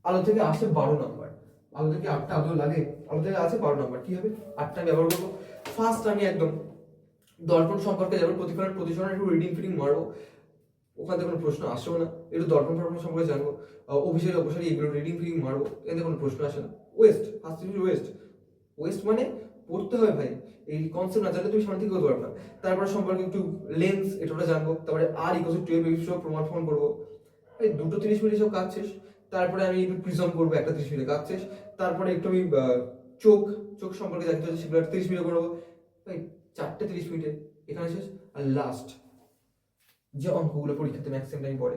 আলো থেকে আসে 12 নাম্বার। আলো থেকে 8টা আদৌ লাগে? আলো থেকে আছে 12 নাম্বার। কি হবে? 8টা ব্যবহার করবো। ফার্স্ট আমি একদম দর্পণ সম্পর্কে যাবো, প্রতিফলন প্রতিসরণ একটু রিডিং ফিডিং মারবো, ওখান থেকে কোনো প্রশ্ন আসবেও না। একটু দর্পণ ফর্পণ সম্পর্কে জানবো, অভিসারী অপসারী এগুলো রিডিং ফিডিং মারবো, এখানে কোনো প্রশ্ন আসে না। ওয়েস্ট, ফার্স্ট জিনিস ওয়েস্ট। ওয়েস্ট মানে পড়তে হবে ভাই, এই কনসেপ্ট না জানলে তুমি সামনে থেকে করতে পারবে না। তারপরে সম্পর্কে একটু লেন্স এটা জানবো, তারপরে R=12 এই সব প্রমাণ ফর্ম করবো। এই 2:30 মিনিট সব কাজ শেষ। তারপরে আমি একটু প্রিজম করবো, একটা 30 মিনিটে কাজ শেষ। তারপরে একটু আমি চোখ চোখ সম্পর্কে যা কিছু আছে সেগুলো 30 মিনিটে করবো। ভাই 4:30 মিনিটে এখানে শেষ। আর লাস্ট যে অঙ্কগুলো পরীক্ষাতে ম্যাক্সিমাম টাইম পড়ে,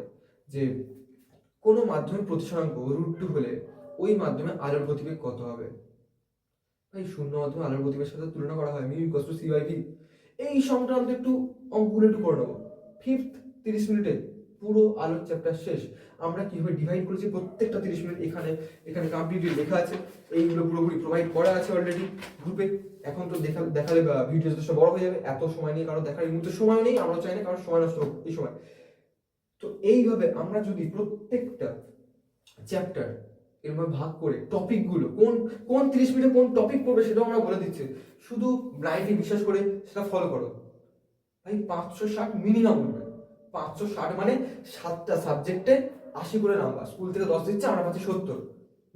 যে কোনো মাধ্যমের প্রতিসরাঙ্ক √2 হলে ওই মাধ্যমে আলোর গতিবেগ কত হবে? ভাই শূন্য মাধ্যমে আলোর গতিবেগের সাথে তুলনা করা হয় μ=c/v। এই সংক্রান্ত একটু অঙ্কগুলো একটু করে নেবো। ফিফথ 30 মিনিটে পুরো আলোর চ্যাপ্টার শেষ। আমরা কিভাবে ডিভাইড করেছি প্রত্যেকটা 30 মিনিট এখানে কমপ্লিটলি লেখা আছে। এইগুলো পুরোপুরি প্রোভাইড করা আছে অলরেডি গ্রুপে। এখন তো দেখালে ভিডিও যথেষ্ট বড় হয়ে যাবে, এত সময় নিয়ে কারো দেখার এই মুহূর্তে সময় নেই, আমরা চাই না কারণ সময় নষ্ট হোক এই সময়। তো এইভাবে আমরা যদি প্রত্যেকটা চ্যাপ্টার এরকম ভাগ করে টপিকগুলো কোন কোন 30 মিনিটে কোন টপিক পড়বে সেটাও আমরা বলে দিচ্ছি, শুধু ব্লাইন্ডলি বিশ্বাস করে সেটা ফলো করো। ভাই 560 মিনিমাম উঠবে। 560 মানে 7টা সাবজেক্টে 80 করে নাম্বার। স্কুল থেকে 10 দিচ্ছে, আমরা পাচ্ছি 70,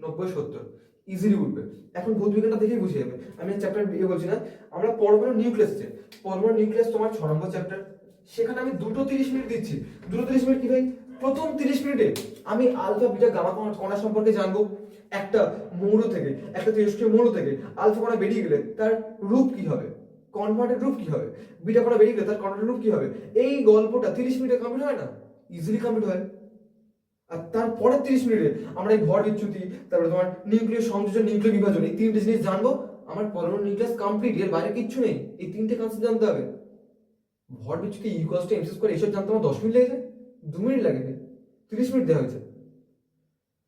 90, 70 ইজিলি উঠবে। এখন ভৌতবিজ্ঞানটা দেখেই বুঝে যাবে। আমি চ্যাপ্টার বলছি না, আমরা পরমাণু নিউক্লিয়াসে, পরমাণু নিউক্লিয়াস তোমার 6 নম্বর চ্যাপ্টার, সেখানে আমি 2:30 মিনিট দিচ্ছি। 2:30 মিনিট কি ভাই? প্রথম 30 মিনিটে আমি আলফা বিটা গামা কণা সম্পর্কে জানবো। একটা মৌল থেকে, একটা তেজস্ক্রিয় মৌল থেকে আলফা কণা বেরিয়ে গেলে তার রূপ কি হবে, কনভার্টেড রূপ কি হবে, বিটা কণা বেরিয়ে গেলে তার কনভার্টেড রূপ কি হবে। এই গল্পটা 30 মিনিটে কমপ্লিট হয় না? ইজিলি কমপ্লিট হয়। আর তারপরের 30 মিনিটে আমরা এই ভর বিচ্যুতি, তারপরে তোমার নিউক্লিয় সংযোজন, নিউক্লিয় বিভাজন, এই তিনটে জিনিস জানবো। আমার পরমাণু নিউক্লিয়াস কমপ্লিট, এর বাইরে কিচ্ছু নেই। এই তিনটে কনসেপ্ট জানতে হবে। ভর বিচ্যুতি, ইকুয়ালস টু এমসি স্কয়ার, এইসব জানতে আমার 10 মিনিট লেগেছে, 2 মিনিট লাগে, 30 মিনিট দেওয়া হয়েছে।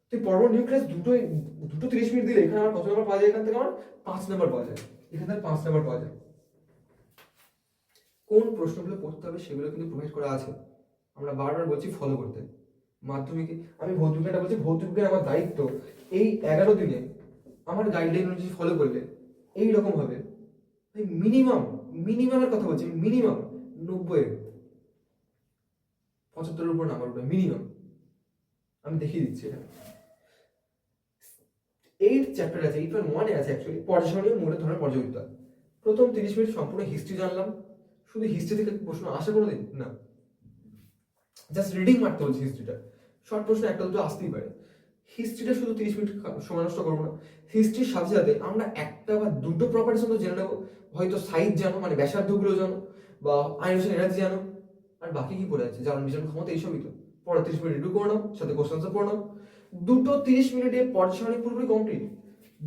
তুই পরমাণু নিউক্লিয়াস দুটো 30 মিনিট দিলে এখানে আমার কত নাম্বার পাওয়া যায়? এখান থেকে আমার 5 নাম্বার পাওয়া যায়, এখান থেকে 5 নাম্বার পাওয়া যায়। কোন প্রশ্নগুলো পড়তে হবে সেগুলো কিন্তু প্রোভাইড করা আছে। আমরা বারবার বলছি ফলো করতে। মাধ্যমিকে আমি ভৌতবিজ্ঞানটা বলছি, ভৌতবিজ্ঞান আমার দায়িত্ব। এই 11 দিনে আমার গাইডলাইন অনুযায়ী ফলো করলে এইরকম হবে। মিনিমামের কথা বলছি, মিনিমাম 90-75 উপর নাম্বার উঠবে মিনিমাম। আমি দেখিয়ে দিচ্ছি এটা। 8 চ্যাপ্টার আছে, 8.1 আছে অ্যাকচুয়ালি, পর্যায়সারণী মূলের ধরনের পর্যায়বিদ্যা। প্রথম 30 মিনিট সম্পূর্ণ হিস্ট্রি জানলাম। শুধু হিস্ট্রি থেকে প্রশ্ন আসে কোনোদিন না, জাস্ট রিডিং মারতে বলছি হিস্ট্রিটা। শর্ট প্রশ্ন একটা দুটো আসতেই পারে। হিস্ট্রিটা শুধু 30 মিনিট সময় নষ্ট করবো না। হিস্ট্রির সাথে সাথে আমরা একটা বা দুটো প্রপার্টিস মতো জেনে নেবো। হয়তো সাইজ জানো, মানে ব্যাসার্ধগুলো জানো, বা আয়নশন এনার্জি জানো, আর বাকি কি পড়ে আছে, জ্বালানি বিজারণ ক্ষমতা, এইসবই তো। পরে 30 মিনিট রিভিউ করে নাও, সাথে কোশ্চেন আনসার পড়ে নাও। দুটো 30 মিনিটে পর্যায় পুরোপুরি কমপ্লিট।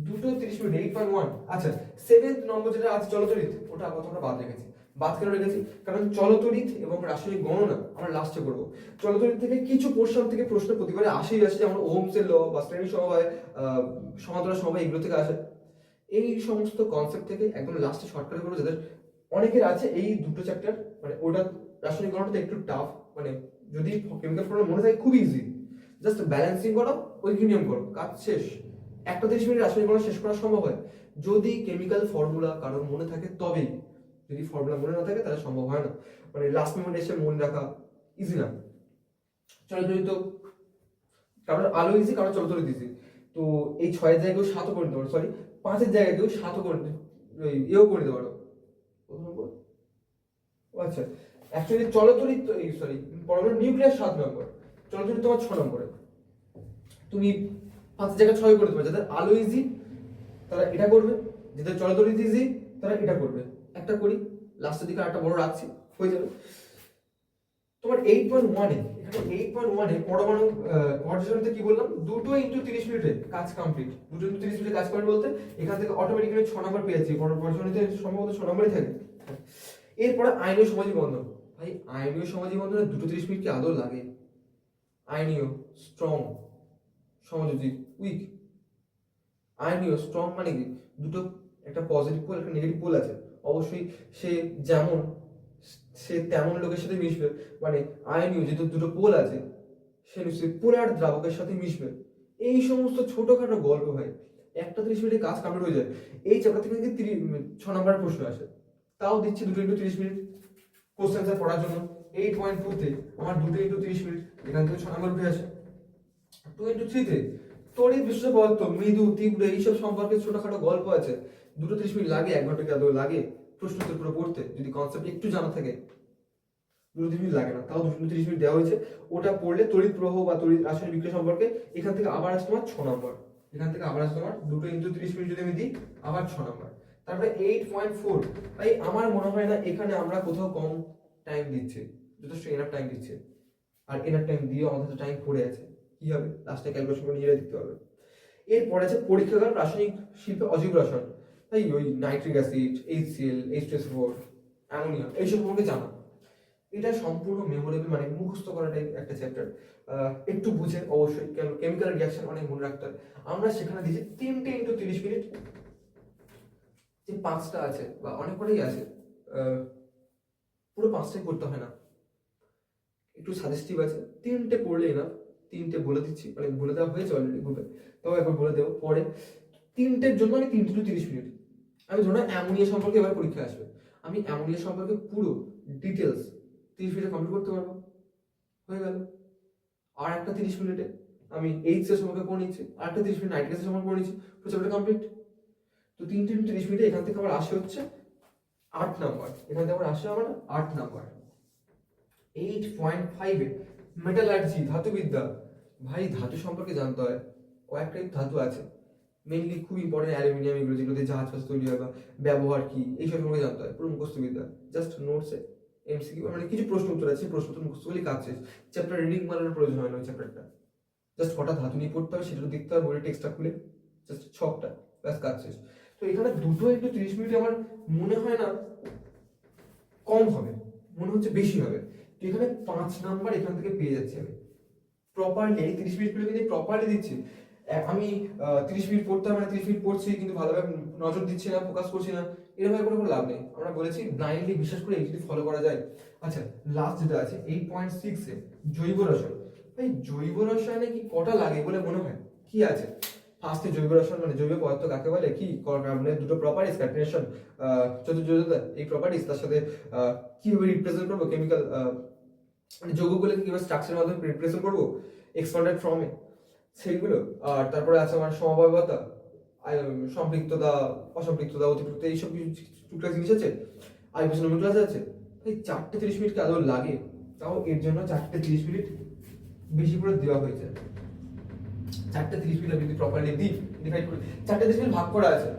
দুটো 30 মিনিট 8.1। আচ্ছা, 7th নম্বর যেটা আছে চলতরিৎ, ওটা আপাতত আমরা বাদ রেখেছি। বাদ কেন রেখেছি? কারণ চলতরিৎ এবং রাসায়নিক গণনা আমরা লাস্টে করবো। চলতরিৎ থেকে কিছু পোর্শন থেকে প্রশ্ন প্রতিবারে আসেই আসে, যেমন ওহমসের ল বা শ্রেণী সমবায়, সমান্তরাল সমবায়, এগুলো থেকে আসে। এই সমস্ত কনসেপ্ট থেকে একদম লাস্টে শর্টকাটে করবো, যাদের অনেকের আছে এই দুটো চ্যাপ্টার, মানে ওটা রাসায়নিক গণনাটা একটু টাফ, মানে যদি কেমিক্যাল ফর্মুলা মনে থাকে খুব ইজি, জাস্ট ব্যালেন্সিং করো, ঐকিনিয়ম করো, কাজ শেষ। একটা 30 মিনিট রাসায়নিক গণনা শেষ করা সম্ভব হয় যদি কেমিক্যাল ফর্মুলা কারোর মনে থাকে তবেই। যদি ফর্মুলা মনে না থাকে তাহলে সম্ভব হয় না, মানে লাস্ট মোমেন্টে এসে মনে রাখা ইজি না। চলতরিৎ তো কারোর আলো ইজি, কারোর চলতরিৎ ইজি। তো এই 6-এর জায়গায় 7ও করে দিতে পারো, সরি 5-এর জায়গায় 7ও করে এও করে দিতে পারো। আচ্ছা, অ্যাকচুয়ালি চলতরিৎ, সরি পরমাণু নিউক্লিয়াস 7 নম্বর, চলতরিৎ তোমার 6 নম্বরে। তুমি 5 জায়গায় 6 করে দেবে। যাদের আলো ইজি তারা এটা করবে, যাদের চলতরিৎ ইজি তারা এটা করবে। একটা করি, লাস্টের দিকে একটা বড় রাখছি, হয়ে যাবে। তোমার 8.1 এখানে 8.1 পরমাণু পর্যায়সারণীতে কি বললাম, দুটো ইনটু 30 মিনিটে কাজ কমপ্লিট। দুটো ইনটু 30 মিনিটে কাজ কমপ্লিট বলতে এখান থেকে অটোমেটিক্যালি 6 নম্বর পেয়েছি। পর্যায়সারণীতে সম্ভবত 6 নম্বরই থাকে। এরপরে আয়নীয় সমাজী বন্ধন। ভাই আয়নীয় সমাজী বন্ধনে দুটো 30 মিনিট কি আদৌ লাগে? আয়নীয় স্ট্রং, সমযোজী উইক। আয়নীয় স্ট্রং মানে কি, দুটো একটা পজিটিভ পোল একটা নেগেটিভ পোল আছে, অবশ্যই সে তেমন লোকের সাথে মিশবে। মানে আয়নীয় যেহেতু দুটো পোল আছে, সে নিশ্চয়ই পোলার দ্রাবকের সাথে মিশবে। এই সমস্ত ছোটখাটো গল্প ভাই একটা 30 মিনিটে কাজ কমপ্লিট হয়ে যায়। এই চ্যাপ্টার থেকে 6 নম্বরের প্রশ্ন আসে, তাও দিচ্ছি দুটো ইন্টু 30 মিনিট কোশ্চেন অ্যান্সার পড়ার জন্য। 8.2 তে আমার দুটো ইন্টু 30 মিনিট, এখান থেকে 6 নম্বর উঠে আসে। 2 ইন্টু 3 তে তড়িৎ বিশুদ্ধ পদার্থ, মৃদু তীব্র, এইসব সম্পর্কে ছোটখাটো গল্প আছে। দুটো 30 মিনিট লাগে, 1 ঘন্টা কি আদৌ লাগে প্রশ্ন উত্তর পুরো পড়তে যদি কনসেপ্ট একটু জানা থাকে? দুটো 30 মিনিট লাগে না, তাও 2 30 মিনিট দেওয়া হয়েছে। ওটা পড়লে তড়িৎ প্রবাহ বা তড়িৎ রাসায়নিক বিক্রিয়া সম্পর্কে এখান থেকে আবার আসে তোমার 6 নম্বর। এখান থেকে আবার আসে তোমার দুটো ইন্টু 30 মিনিট যদি আমি দিই আবার 6 নম্বর। তারপরে 8.4। তাই আমার মনে হয় না এখানে আমরা কোথাও কম টাইম দিচ্ছি, যথেষ্ট এনাফ টাইম দিচ্ছে। আর এনাফ টাইম দিয়েও আমাদের টাইম পড়ে আছে, কি হবে লাস্টে ক্যালকুলেশন করে নিজেরা দিতে হবে। এরপরে আছে পরীক্ষাগার রাসায়নিক শিল্পে অজৈব রসায়ন। তাই ওই nitric acid, HCl, H2SO4, ammonia, এইসব সম্পর্কে জানা। এটা সম্পূর্ণ মেমোরেবল, মানে মুখস্থ করাটাই একটা চ্যাপ্টার। একটু বুঝে অবশ্যই, কারণ কেমিক্যাল রিয়াকশন অনেক মনে রাখতে হয়। আমরা সেখানে দিয়েছি 3টে ইন্টু 30 মিনিট। যে 5টা আছে বা অনেক কটাই আছে, পুরো 5টাই করতে হয় না, একটু সাজেস্টিভ আছে। 3টে পড়লেই না, 3টে বলে দিচ্ছি, মানে বলে দেওয়া হয়েছে অলরেডি গ্রুপে, তবে একবার বলে দেবো পরে। 3টের জন্য আমি 3 টু 30 মিনিট। আমি ধরুন অ্যামোনিয়া সম্পর্কে এবার পরীক্ষা আসবে, আমি অ্যামোনিয়া সম্পর্কে পুরো ডিটেলস 30 মিনিটে কমপ্লিট করতে পারবো, হয়ে গেল। আর একটা 30 মিনিটে আমি এইচএস সম্পর্কে পড়ে নিচ্ছি, আর একটা 30 মিনিট নাইট্রিক অ্যাসিড সম্পর্কে পড়ে নিচ্ছি, চ্যাপ্টার কমপ্লিট। তো 3 টু 30 মিনিটে এখান থেকে আমার আসে হচ্ছে 8 নাম্বার, এখান থেকে আমার আসে আমার 8 নাম্বার। 8.5 মেটালার্জি, ধাতুবিদ্যা। ভাই ধাতু সম্পর্কে জানতে হয়, কয়েকটা ধাতু আছে মেইনলি খুব ইম্পর্টেন্ট, অ্যালুমিনিয়াম, এগুলো যেগুলোতে জাহাজ ফাজ তৈরি হয় বা ব্যবহার কি, এইসব সম্পর্কে জানতে হয়। পুরো মুখস্থবিদ্যা, জাস্ট নোটসে এমসিকিউ, মানে কিছু প্রশ্ন উত্তর আছে, প্রশ্ন উত্তর মুখস্থ করলে কাজ শেষ। চ্যাপ্টার রিডিং বানানোর প্রয়োজন হয় না ওই চ্যাপ্টারটা। জাস্ট কটা ধাতু নিয়ে পড়তে হবে সেটা দেখতে হবে, বইটা টেক্সটটা খুলে জাস্ট ছকটা, ব্যাস কাজ শেষ। তো এখানে দুটো একটু 30 মিনিট আমার মনে হয় না কম হবে, মনে হচ্ছে বেশি হবে। তো এখানে 5 নাম্বার এখান থেকে পেয়ে যাচ্ছি আমি প্রপারলি। এই 30 মিনিট করে কিন্তু প্রপারলি দিচ্ছি। আমি 30 মিনিট পড়তে হবে, 30 মিনিট পড়ছি কিন্তু ভালোভাবে নজর দিচ্ছি না, ফোকাস করছি না, এরকম কোনো লাভ নেই। আমরা বলেছি ব্লাইন্ডলি বিশ্বাস করে এই যদি ফলো করা যায়। আচ্ছা, লাস্ট যেটা আছে 8.6 এ জৈব রসায়ন। ভাই জৈব রসায়নে কি কটা লাগে বলে মনে হয়? কি আছে ফার্স্টে? জৈব রসায়ন মানে জৈব পদার্থ কাকে বলে, কি কার্বনের দুটো প্রপার্টিজ, ক্যাটেনেশন, চতুর্যোজতা, এই প্রপার্টিজ, তার সাথে কিভাবে রিপ্রেজেন্ট করবো কেমিক্যাল মানে যৌগগুলোকে কিভাবে স্ট্রাকচারের মাধ্যমে রিপ্রেজেন্ট করবো এক্সপান্ডেড ফর্মে, সেইগুলো। আর তারপরে আছে আমার সমবায়বতা, সম্পৃক্ততা, অসম্পৃক্ততা, অতিপৃক্ত, এইসব কিছু টুকটাক জিনিস আছে। আইপিএস নোমেনক্লাস আছে। এই 4টে 30 মিনিট আদৌ লাগে? তাও এর জন্য 4টে 30 মিনিট বেশি করে দেওয়া হয়েছে। 4টে 30 মিনিট যদি প্রপারলি ডিভাইড করে 4টে 30 মিনিট ভাগ করা আছে।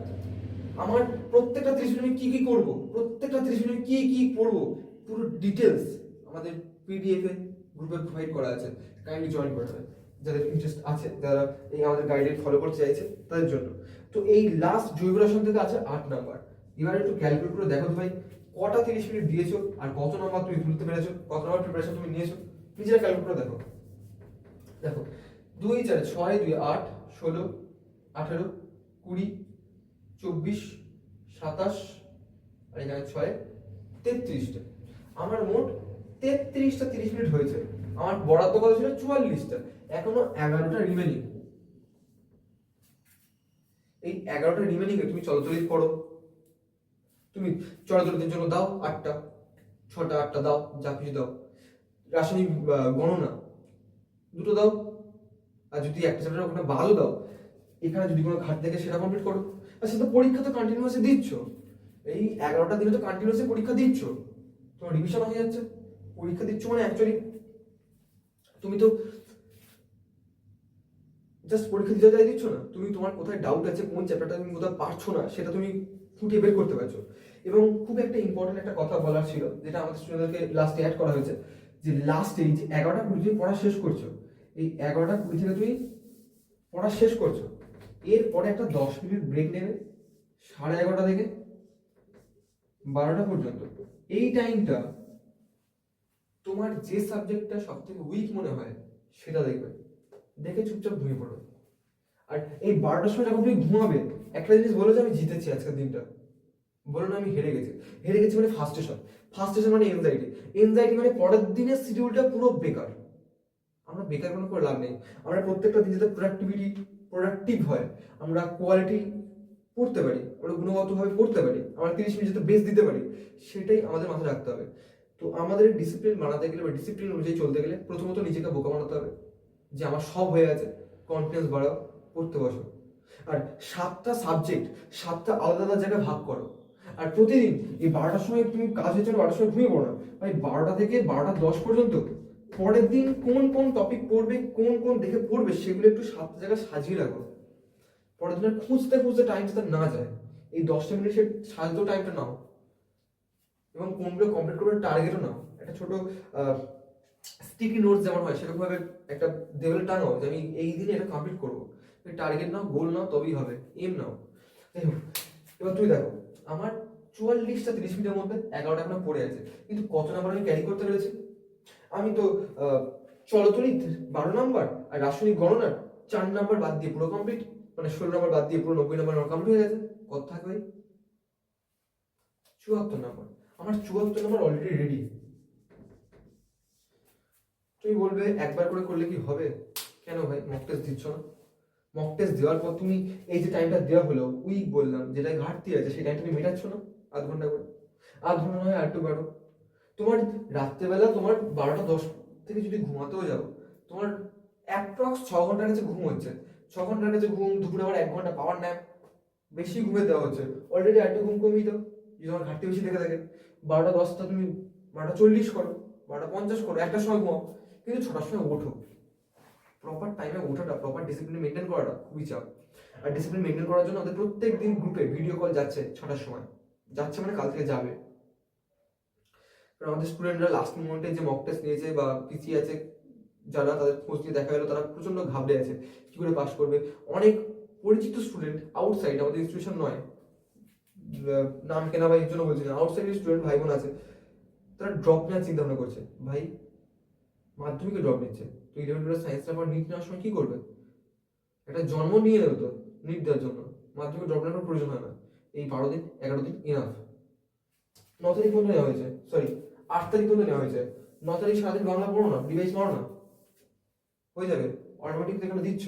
আমার প্রত্যেকটা 30 মিনিট কি কি করব, প্রত্যেকটা 30 মিনিট কি কি পড়বো, পুরো ডিটেলস আমাদের পিডিএফ এ গ্রুপে প্রোভাইড করা আছে। কাইন্ডলি জয়েন করে নেবেন যাদের ইন্টারেস্ট আছে, যারা এই আমাদের গাইডলাইন ফলো করতে চাইছে তাদের জন্য। তো এই লাস্ট জৈব রসায়ন থেকে আছে 8 নাম্বার। এবার একটু ক্যালকুলেট করে দেখো তো ভাই, কটা 30 মিনিট দিয়েছো আর কত নাম্বার তুমি তুলতে পেরেছো, কত নাম্বার প্রিপারেশন তুমি নিয়েছো, নিজেরা ক্যালকুলেট করে দেখো। দেখো 2 4 6 2 8 16 18 20 24 27 আর এখানে 6 33টা। আমার মোট 33টা 30 মিনিট হয়েছে। আমার বরাদ্দ কত ছিল? 44টা। এখনো 11টা রিমেনিং। এই 11টা রিমেনিং এ তুমি চলচলিত পড়ো, তুমি চলাচলের জন্য দাও 8টা, 6টা 8টা দাও, যা কিছু দাও। রাসায়নিক গণনা দুটো দাও, আর যদি একটা চ্যাপ্টার ওখানে বাদও দাও, এখানে যদি কোনো ঘাট থাকে সেটা কমপ্লিট করো। আর সেটা পরীক্ষা তো কন্টিনিউয়াসলি দিচ্ছ, এই 11টা দিনে তো কন্টিনিউয়াসলি পরীক্ষা দিচ্ছ, তোমার রিভিশন হয়ে যাচ্ছে। পরীক্ষা দিচ্ছ মানে অ্যাকচুয়ালি তুমি তো জাস্ট পরীক্ষা দিতে যাই দিচ্ছ না, তুমি তোমার কোথায় ডাউট আছে, কোন চ্যাপ্টারটা তুমি কোথাও পারছো না, সেটা তুমি ফুটিয়ে বের করতে পারছো। এবং খুব একটা ইম্পর্টেন্ট একটা কথা বলার ছিল, যেটা আমাদের স্টুডেন্টদেরকে লাস্টে অ্যাড করা হয়েছে, যে লাস্টে এই যে 11টা 20 তুমি পড়া শেষ করছো, এই 11টা 20 থেকে তুমি পড়া শেষ করছো, এরপরে একটা 10 মিনিট ব্রেক নেবে 11:30 থেকে 12টা পর্যন্ত। এই টাইমটা তোমার যে সাবজেক্টটা সব থেকে উইক মনে হয় সেটা দেখবে, দেখে চুপচাপ ঘুমিয়ে পড়ো। আর এই 12টার সময় যখন তুমি ঘুমাবে, একটা জিনিস বলো যে আমি জিতেছি আজকের দিনটা, বলো না আমি হেরে গেছি। হেরে গেছি মানে ফার্স্টেশন মানে এনজাইটি মানে পরের দিনের শিডিউলটা পুরো বেকার। আমরা বেকার কোনো করে লাভ নেই। আমরা প্রত্যেকটা দিন যাতে প্রোডাক্টিভ হয়, আমরা কোয়ালিটি পড়তে পারি, আমরা গুণগতভাবে পড়তে পারি, আমরা 30 মিনিট যাতে বেস দিতে পারি, সেটাই আমাদের মাথায় রাখতে হবে। তো আমাদের ডিসিপ্লিন বানাতে গেলে বা ডিসিপ্লিন অনুযায়ী চলতে গেলে প্রথমত নিজেকে বোকা বানাতে হবে যে আমার সব হয়ে আছে, কনফিডেন্স বাড়াও, পড়তে বসো। আর 7টা সাবজেক্ট 7টা আলাদা আলাদা জায়গায় ভাগ করো। আর প্রতিদিন এই 12টার সময় তুমি কাজ হয়েছে 12টার সময় ঘুমিয়ে পড়ো না ভাই, 12টা থেকে 12:10 পর্যন্ত পরের দিন কোন কোন টপিক পড়বে, কোন কোন দেখে পড়বে, সেগুলো একটু 7টা জায়গায় সাজিয়ে রাখো। পরের দিন খুঁজতে খুঁজতে টাইম যাতে না যায়, এই 10টা মিনিটের সাজাতেও টাইমটা নাও, এবং কোনগুলো কমপ্লিট করবে টার্গেটও নাও। একটা ছোট স্টিকি নোটস যেমন হয় সেরকম ভাবে একটা দেওয়ালে টানো যে আমি এই দিনে এটা কমপ্লিট করবো। টার্গেট নাও, গোল নাও, তবেই হবে, এম নাও। যাই হোক, এবার তুই দেখো আমার 44টা 30 মিনিটের মধ্যে 11টা এখনো পড়ে আছে, কিন্তু কত নাম্বার আমি ক্যারি করতে পেরেছি? আমি তো চলতরিৎ 12 নাম্বার আর রাসায়নিক গণনার 4 নাম্বার বাদ দিয়ে পুরো কমপ্লিট, মানে 16 নাম্বার বাদ দিয়ে পুরো 90 নাম্বার কমপ্লিট হয়ে গেছে। কত থাকবে ভাই? 74 নাম্বার। আমার 74 নাম্বার অলরেডি রেডি। তুমি বলবে একবার করে করলে কি হবে? কেন ভাই মক টেস্ট দিচ্ছ না? মক টেস্ট দেওয়ার পর তুমি এই যে টাইমটা দেওয়া হলো, উইক বললাম, যেটা ঘাটতি আছে সেই টাইমটা তুমি মেটাচ্ছ না? আধ ঘন্টা করে, আধ ঘন্টা নয় আর একটু বাড়ো। তোমার রাত্রেবেলা তোমার 12:10 থেকে যদি ঘুমাতেও যাও, তোমার অ্যাপ্রক্স 6 ঘন্টার কাছে ঘুম হচ্ছে। 6 ঘন্টার কাছে ঘুম, দুপুরে আবার 1 ঘন্টা পাওয়ার ন্যাপ, বেশি ঘুমে দেওয়া হচ্ছে। অলরেডি একটু ঘুম কমিয়ে দাও যদি তোমার ঘাটতি বেশি দেখে থাকে। 12:10টা তুমি 12:40 করো, 12:50 করো, একটার সময় ঘুমাও, কিন্তু 6টার সময় ওঠো। প্রপার টাইমে ওঠাটা, প্রপার ডিসিপ্লিন মেনটেন করাটা খুবই চাপ। আর ডিসিপ্লিন মেনটেন করার জন্য আমাদের প্রত্যেক দিন গ্রুপে ভিডিও কল যাচ্ছে 6টার সময়, যাচ্ছে মানে কাল থেকে যাবে। কারণ আমাদের স্টুডেন্টরা লাস্ট মোমেন্টে যে মক টেস্ট নিয়েছে বা পিসি আছে, যারা তাদের খোঁজ নিয়ে দেখা গেলো তারা প্রচণ্ড ঘাবড়ে আছে কী করে পাস করবে। অনেক পরিচিত স্টুডেন্ট আউটসাইড, আমাদের ইনস্টিটিউশন নয়, নাম কেনা বা এর জন্য বলছি না, আউটসাইডের স্টুডেন্ট ভাই বোন আছে, তারা ড্রপ নেওয়ার চিন্তা ভাবনা করছে। ভাই মাধ্যমিকে ড্রপ নিচ্ছে, তো 11-12 সায়েন্স নেওয়ার নিট নেওয়ার সময় কী করবে? একটা জন্ম নিয়ে নেবে তো নিট দেওয়ার জন্য, মাধ্যমিকে ড্রপ নেওয়ার প্রয়োজন হয় না। এই 12 দিন 11 দিন ইনাফ। 9 তারিখ পর্যন্ত নেওয়া হয়েছে, সরি 8 তারিখ পর্যন্ত নেওয়া হয়েছে। 9 তারিখ সারাদিন বাংলা পড়ো না, ডিভাইস মারো না, হয়ে যাবে। অটোমেটিক এখানে দিচ্ছ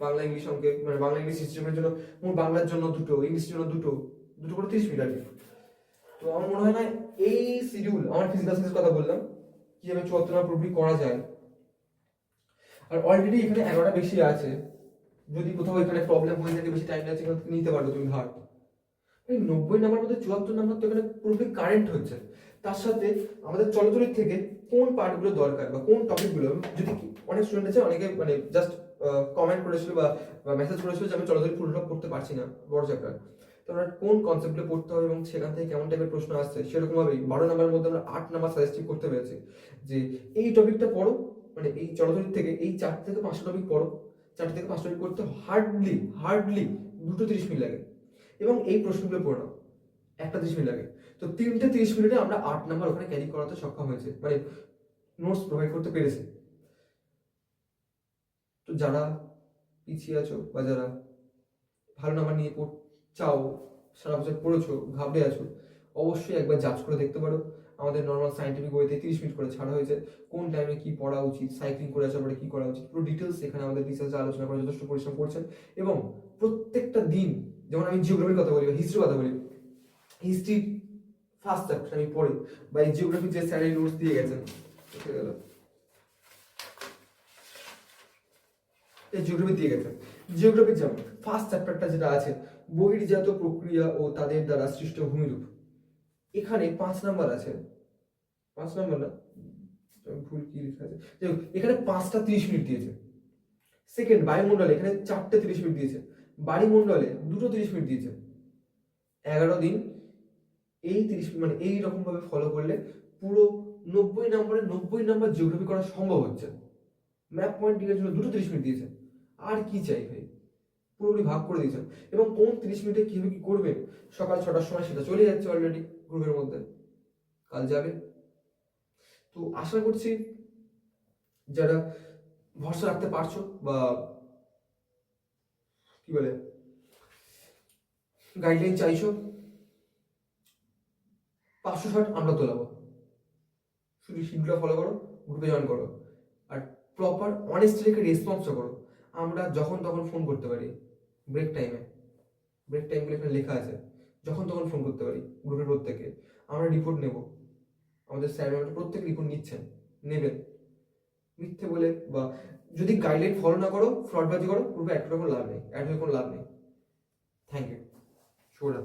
বাংলা ইংলিশ অঙ্কে, মানে বাংলা ইংলিশ সিস্টেমের জন্য বাংলার জন্য দুটো, ইংলিশের জন্য দুটো দুটো করে 30 মিনিট আর কি। তো আমার মনে হয় না এই শিডিউল, আমার ফিজিক্যাল সায়েন্সের কথা বললাম কিভাবে 74 নম্বর পুরোপুরি করা যায়। আর অলরেডি এখানে 11টা বেশি আছে, যদি কোথাও এখানে প্রবলেম হয়ে থাকে, বেশি টাইম লাগছে, এখান থেকে নিতে পারো তুমি ধার। এই 90 নাম্বার মধ্যে 74 নাম্বার তো এখানে পুরোপুরি কারেন্ট হচ্ছে। তার সাথে আমাদের চলচলিত থেকে কোন পার্টগুলো দরকার বা কোন টপিকগুলো, যদি অনেক স্টুডেন্ট আছে, অনেকে মানে জাস্ট কমেন্ট করেছিল বা মেসেজ করেছিল যে আমি চলচলিত পুরোটা পড়তে পারছি না, বড় চ্যাপ্টার, তো আমরা কোন কনসেপ্টগুলো পড়তে হবে এবং সেখান থেকে কেমন টাইপের প্রশ্ন আসছে, সেরকমভাবেই 12 নাম্বারের মধ্যে আমরা 8 নাম্বার সাজেস্টিভ করতে পেরেছি যে এই টপিকটা পড়ো, মানে এই চলচলিত থেকে এই 4 থেকে 5টা টপিক পড়ো। 4 থেকে 5টা টপিক পড়তে হার্ডলি 2-30 মিনিট লাগে, এবং এই প্রশ্নগুলো পড়ে নাও, একটা 30 মিনিট লাগে। তো 3টে 30 মিনিটে আমরা 8 নাম্বার ওখানে ক্যারি করাতে সক্ষম হয়েছে, মানে নোটস প্রোভাইড করতে পেরেছে। তো যারা পিছিয়ে আছো বা যারা ভালো নাম্বার নিয়ে চাও, সারা বছর পড়েছো, ঘাবড়ে আছো, অবশ্যই একবার যাচ করে দেখতে পারো। আমাদের নর্মাল সায়েন্টিফিক বইতে 30 মিনিট করে ছাড়া হয়েছে, কোন টাইমে কি পড়া উচিত, সাইক্লিং করে আসার পরে কি করা উচিত, পুরো ডিটেলস এখানে আমাদের রিসার্চে আলোচনা করে যথেষ্ট পরিশ্রম করছেন। এবং প্রত্যেকটা দিন, যেমন আমি জিওগ্রাফির কথা বলি বা হিস্ট্রির কথা বলি, হিস্ট্রি ফার্স্ট চ্যাপ্টার আমি পড়ি, বা এই জিওগ্রাফি যে স্যারের নোটস দিয়ে গেছেন, জিওগ্রাফি দিয়ে গেছেন, জিওগ্রাফির যেমন ফার্স্ট চ্যাপ্টারটা যেটা আছে, বহির্জাত প্রক্রিয়া ও তাদের দ্বারা সৃষ্ট ভূমিরূপ, এখানে 5 নাম্বার আছে, 5 নাম্বার না, ভুল কি লেখা আছে, এখানে 5টা 30 মিনিট দিয়েছে। সেকেন্ড, বায়ুমণ্ডলে এখানে 4টে 30 মিনিট দিয়েছে, বাড়িমণ্ডলে 2টো 30 মিনিট দিয়েছে। 11 দিন এই 30 মানে এই রকম ভাবে ফলো করলে পুরো 90 নাম্বার জিওগ্রাফি করা সম্ভব হচ্ছে। ম্যাপ পয়েন্টিং এর জন্য 2টো 30 মিনিট দিয়েছে, আর কি চাই ভাই, পুরোপুরি ভাগ করে দিয়েছেন। এবং কোন 30 মিনিটে কিভাবে কি করবেন, সকাল 6টার সময় সেটা চলে যাচ্ছে অলরেডি গ্রুপের মধ্যে, কাল যাবে। তো আশা করছি যারা ভরসা রাখতে পারছো বা কি বলে গাইডলাইন চাইছো, 560 আমরা তোলাবো, শুধু শিডিউলটা ফলো করো, গ্রুপে জয়েন করো, আর প্রপার অনেস্টলি রেসপন্সটা করো। আমরা যখন তখন ফোন করতে পারি, ব্রেক টাইমগুলো এখানে লেখা আছে, যখন তখন ফোন করতে পারি গ্রুপের প্রত্যেকে। আমরা রিপোর্ট নেব, আমাদের স্যার ম্যাম প্রত্যেক রিপোর্ট নেবেন। মিথ্যে বলে বা যদি গাইডলাইন ফলো না করো, ফ্রডবাজি করো, গ্রুপে অ্যাড করে কোনো লাভ নেই, থ্যাংক ইউ। শুভরাত্রি।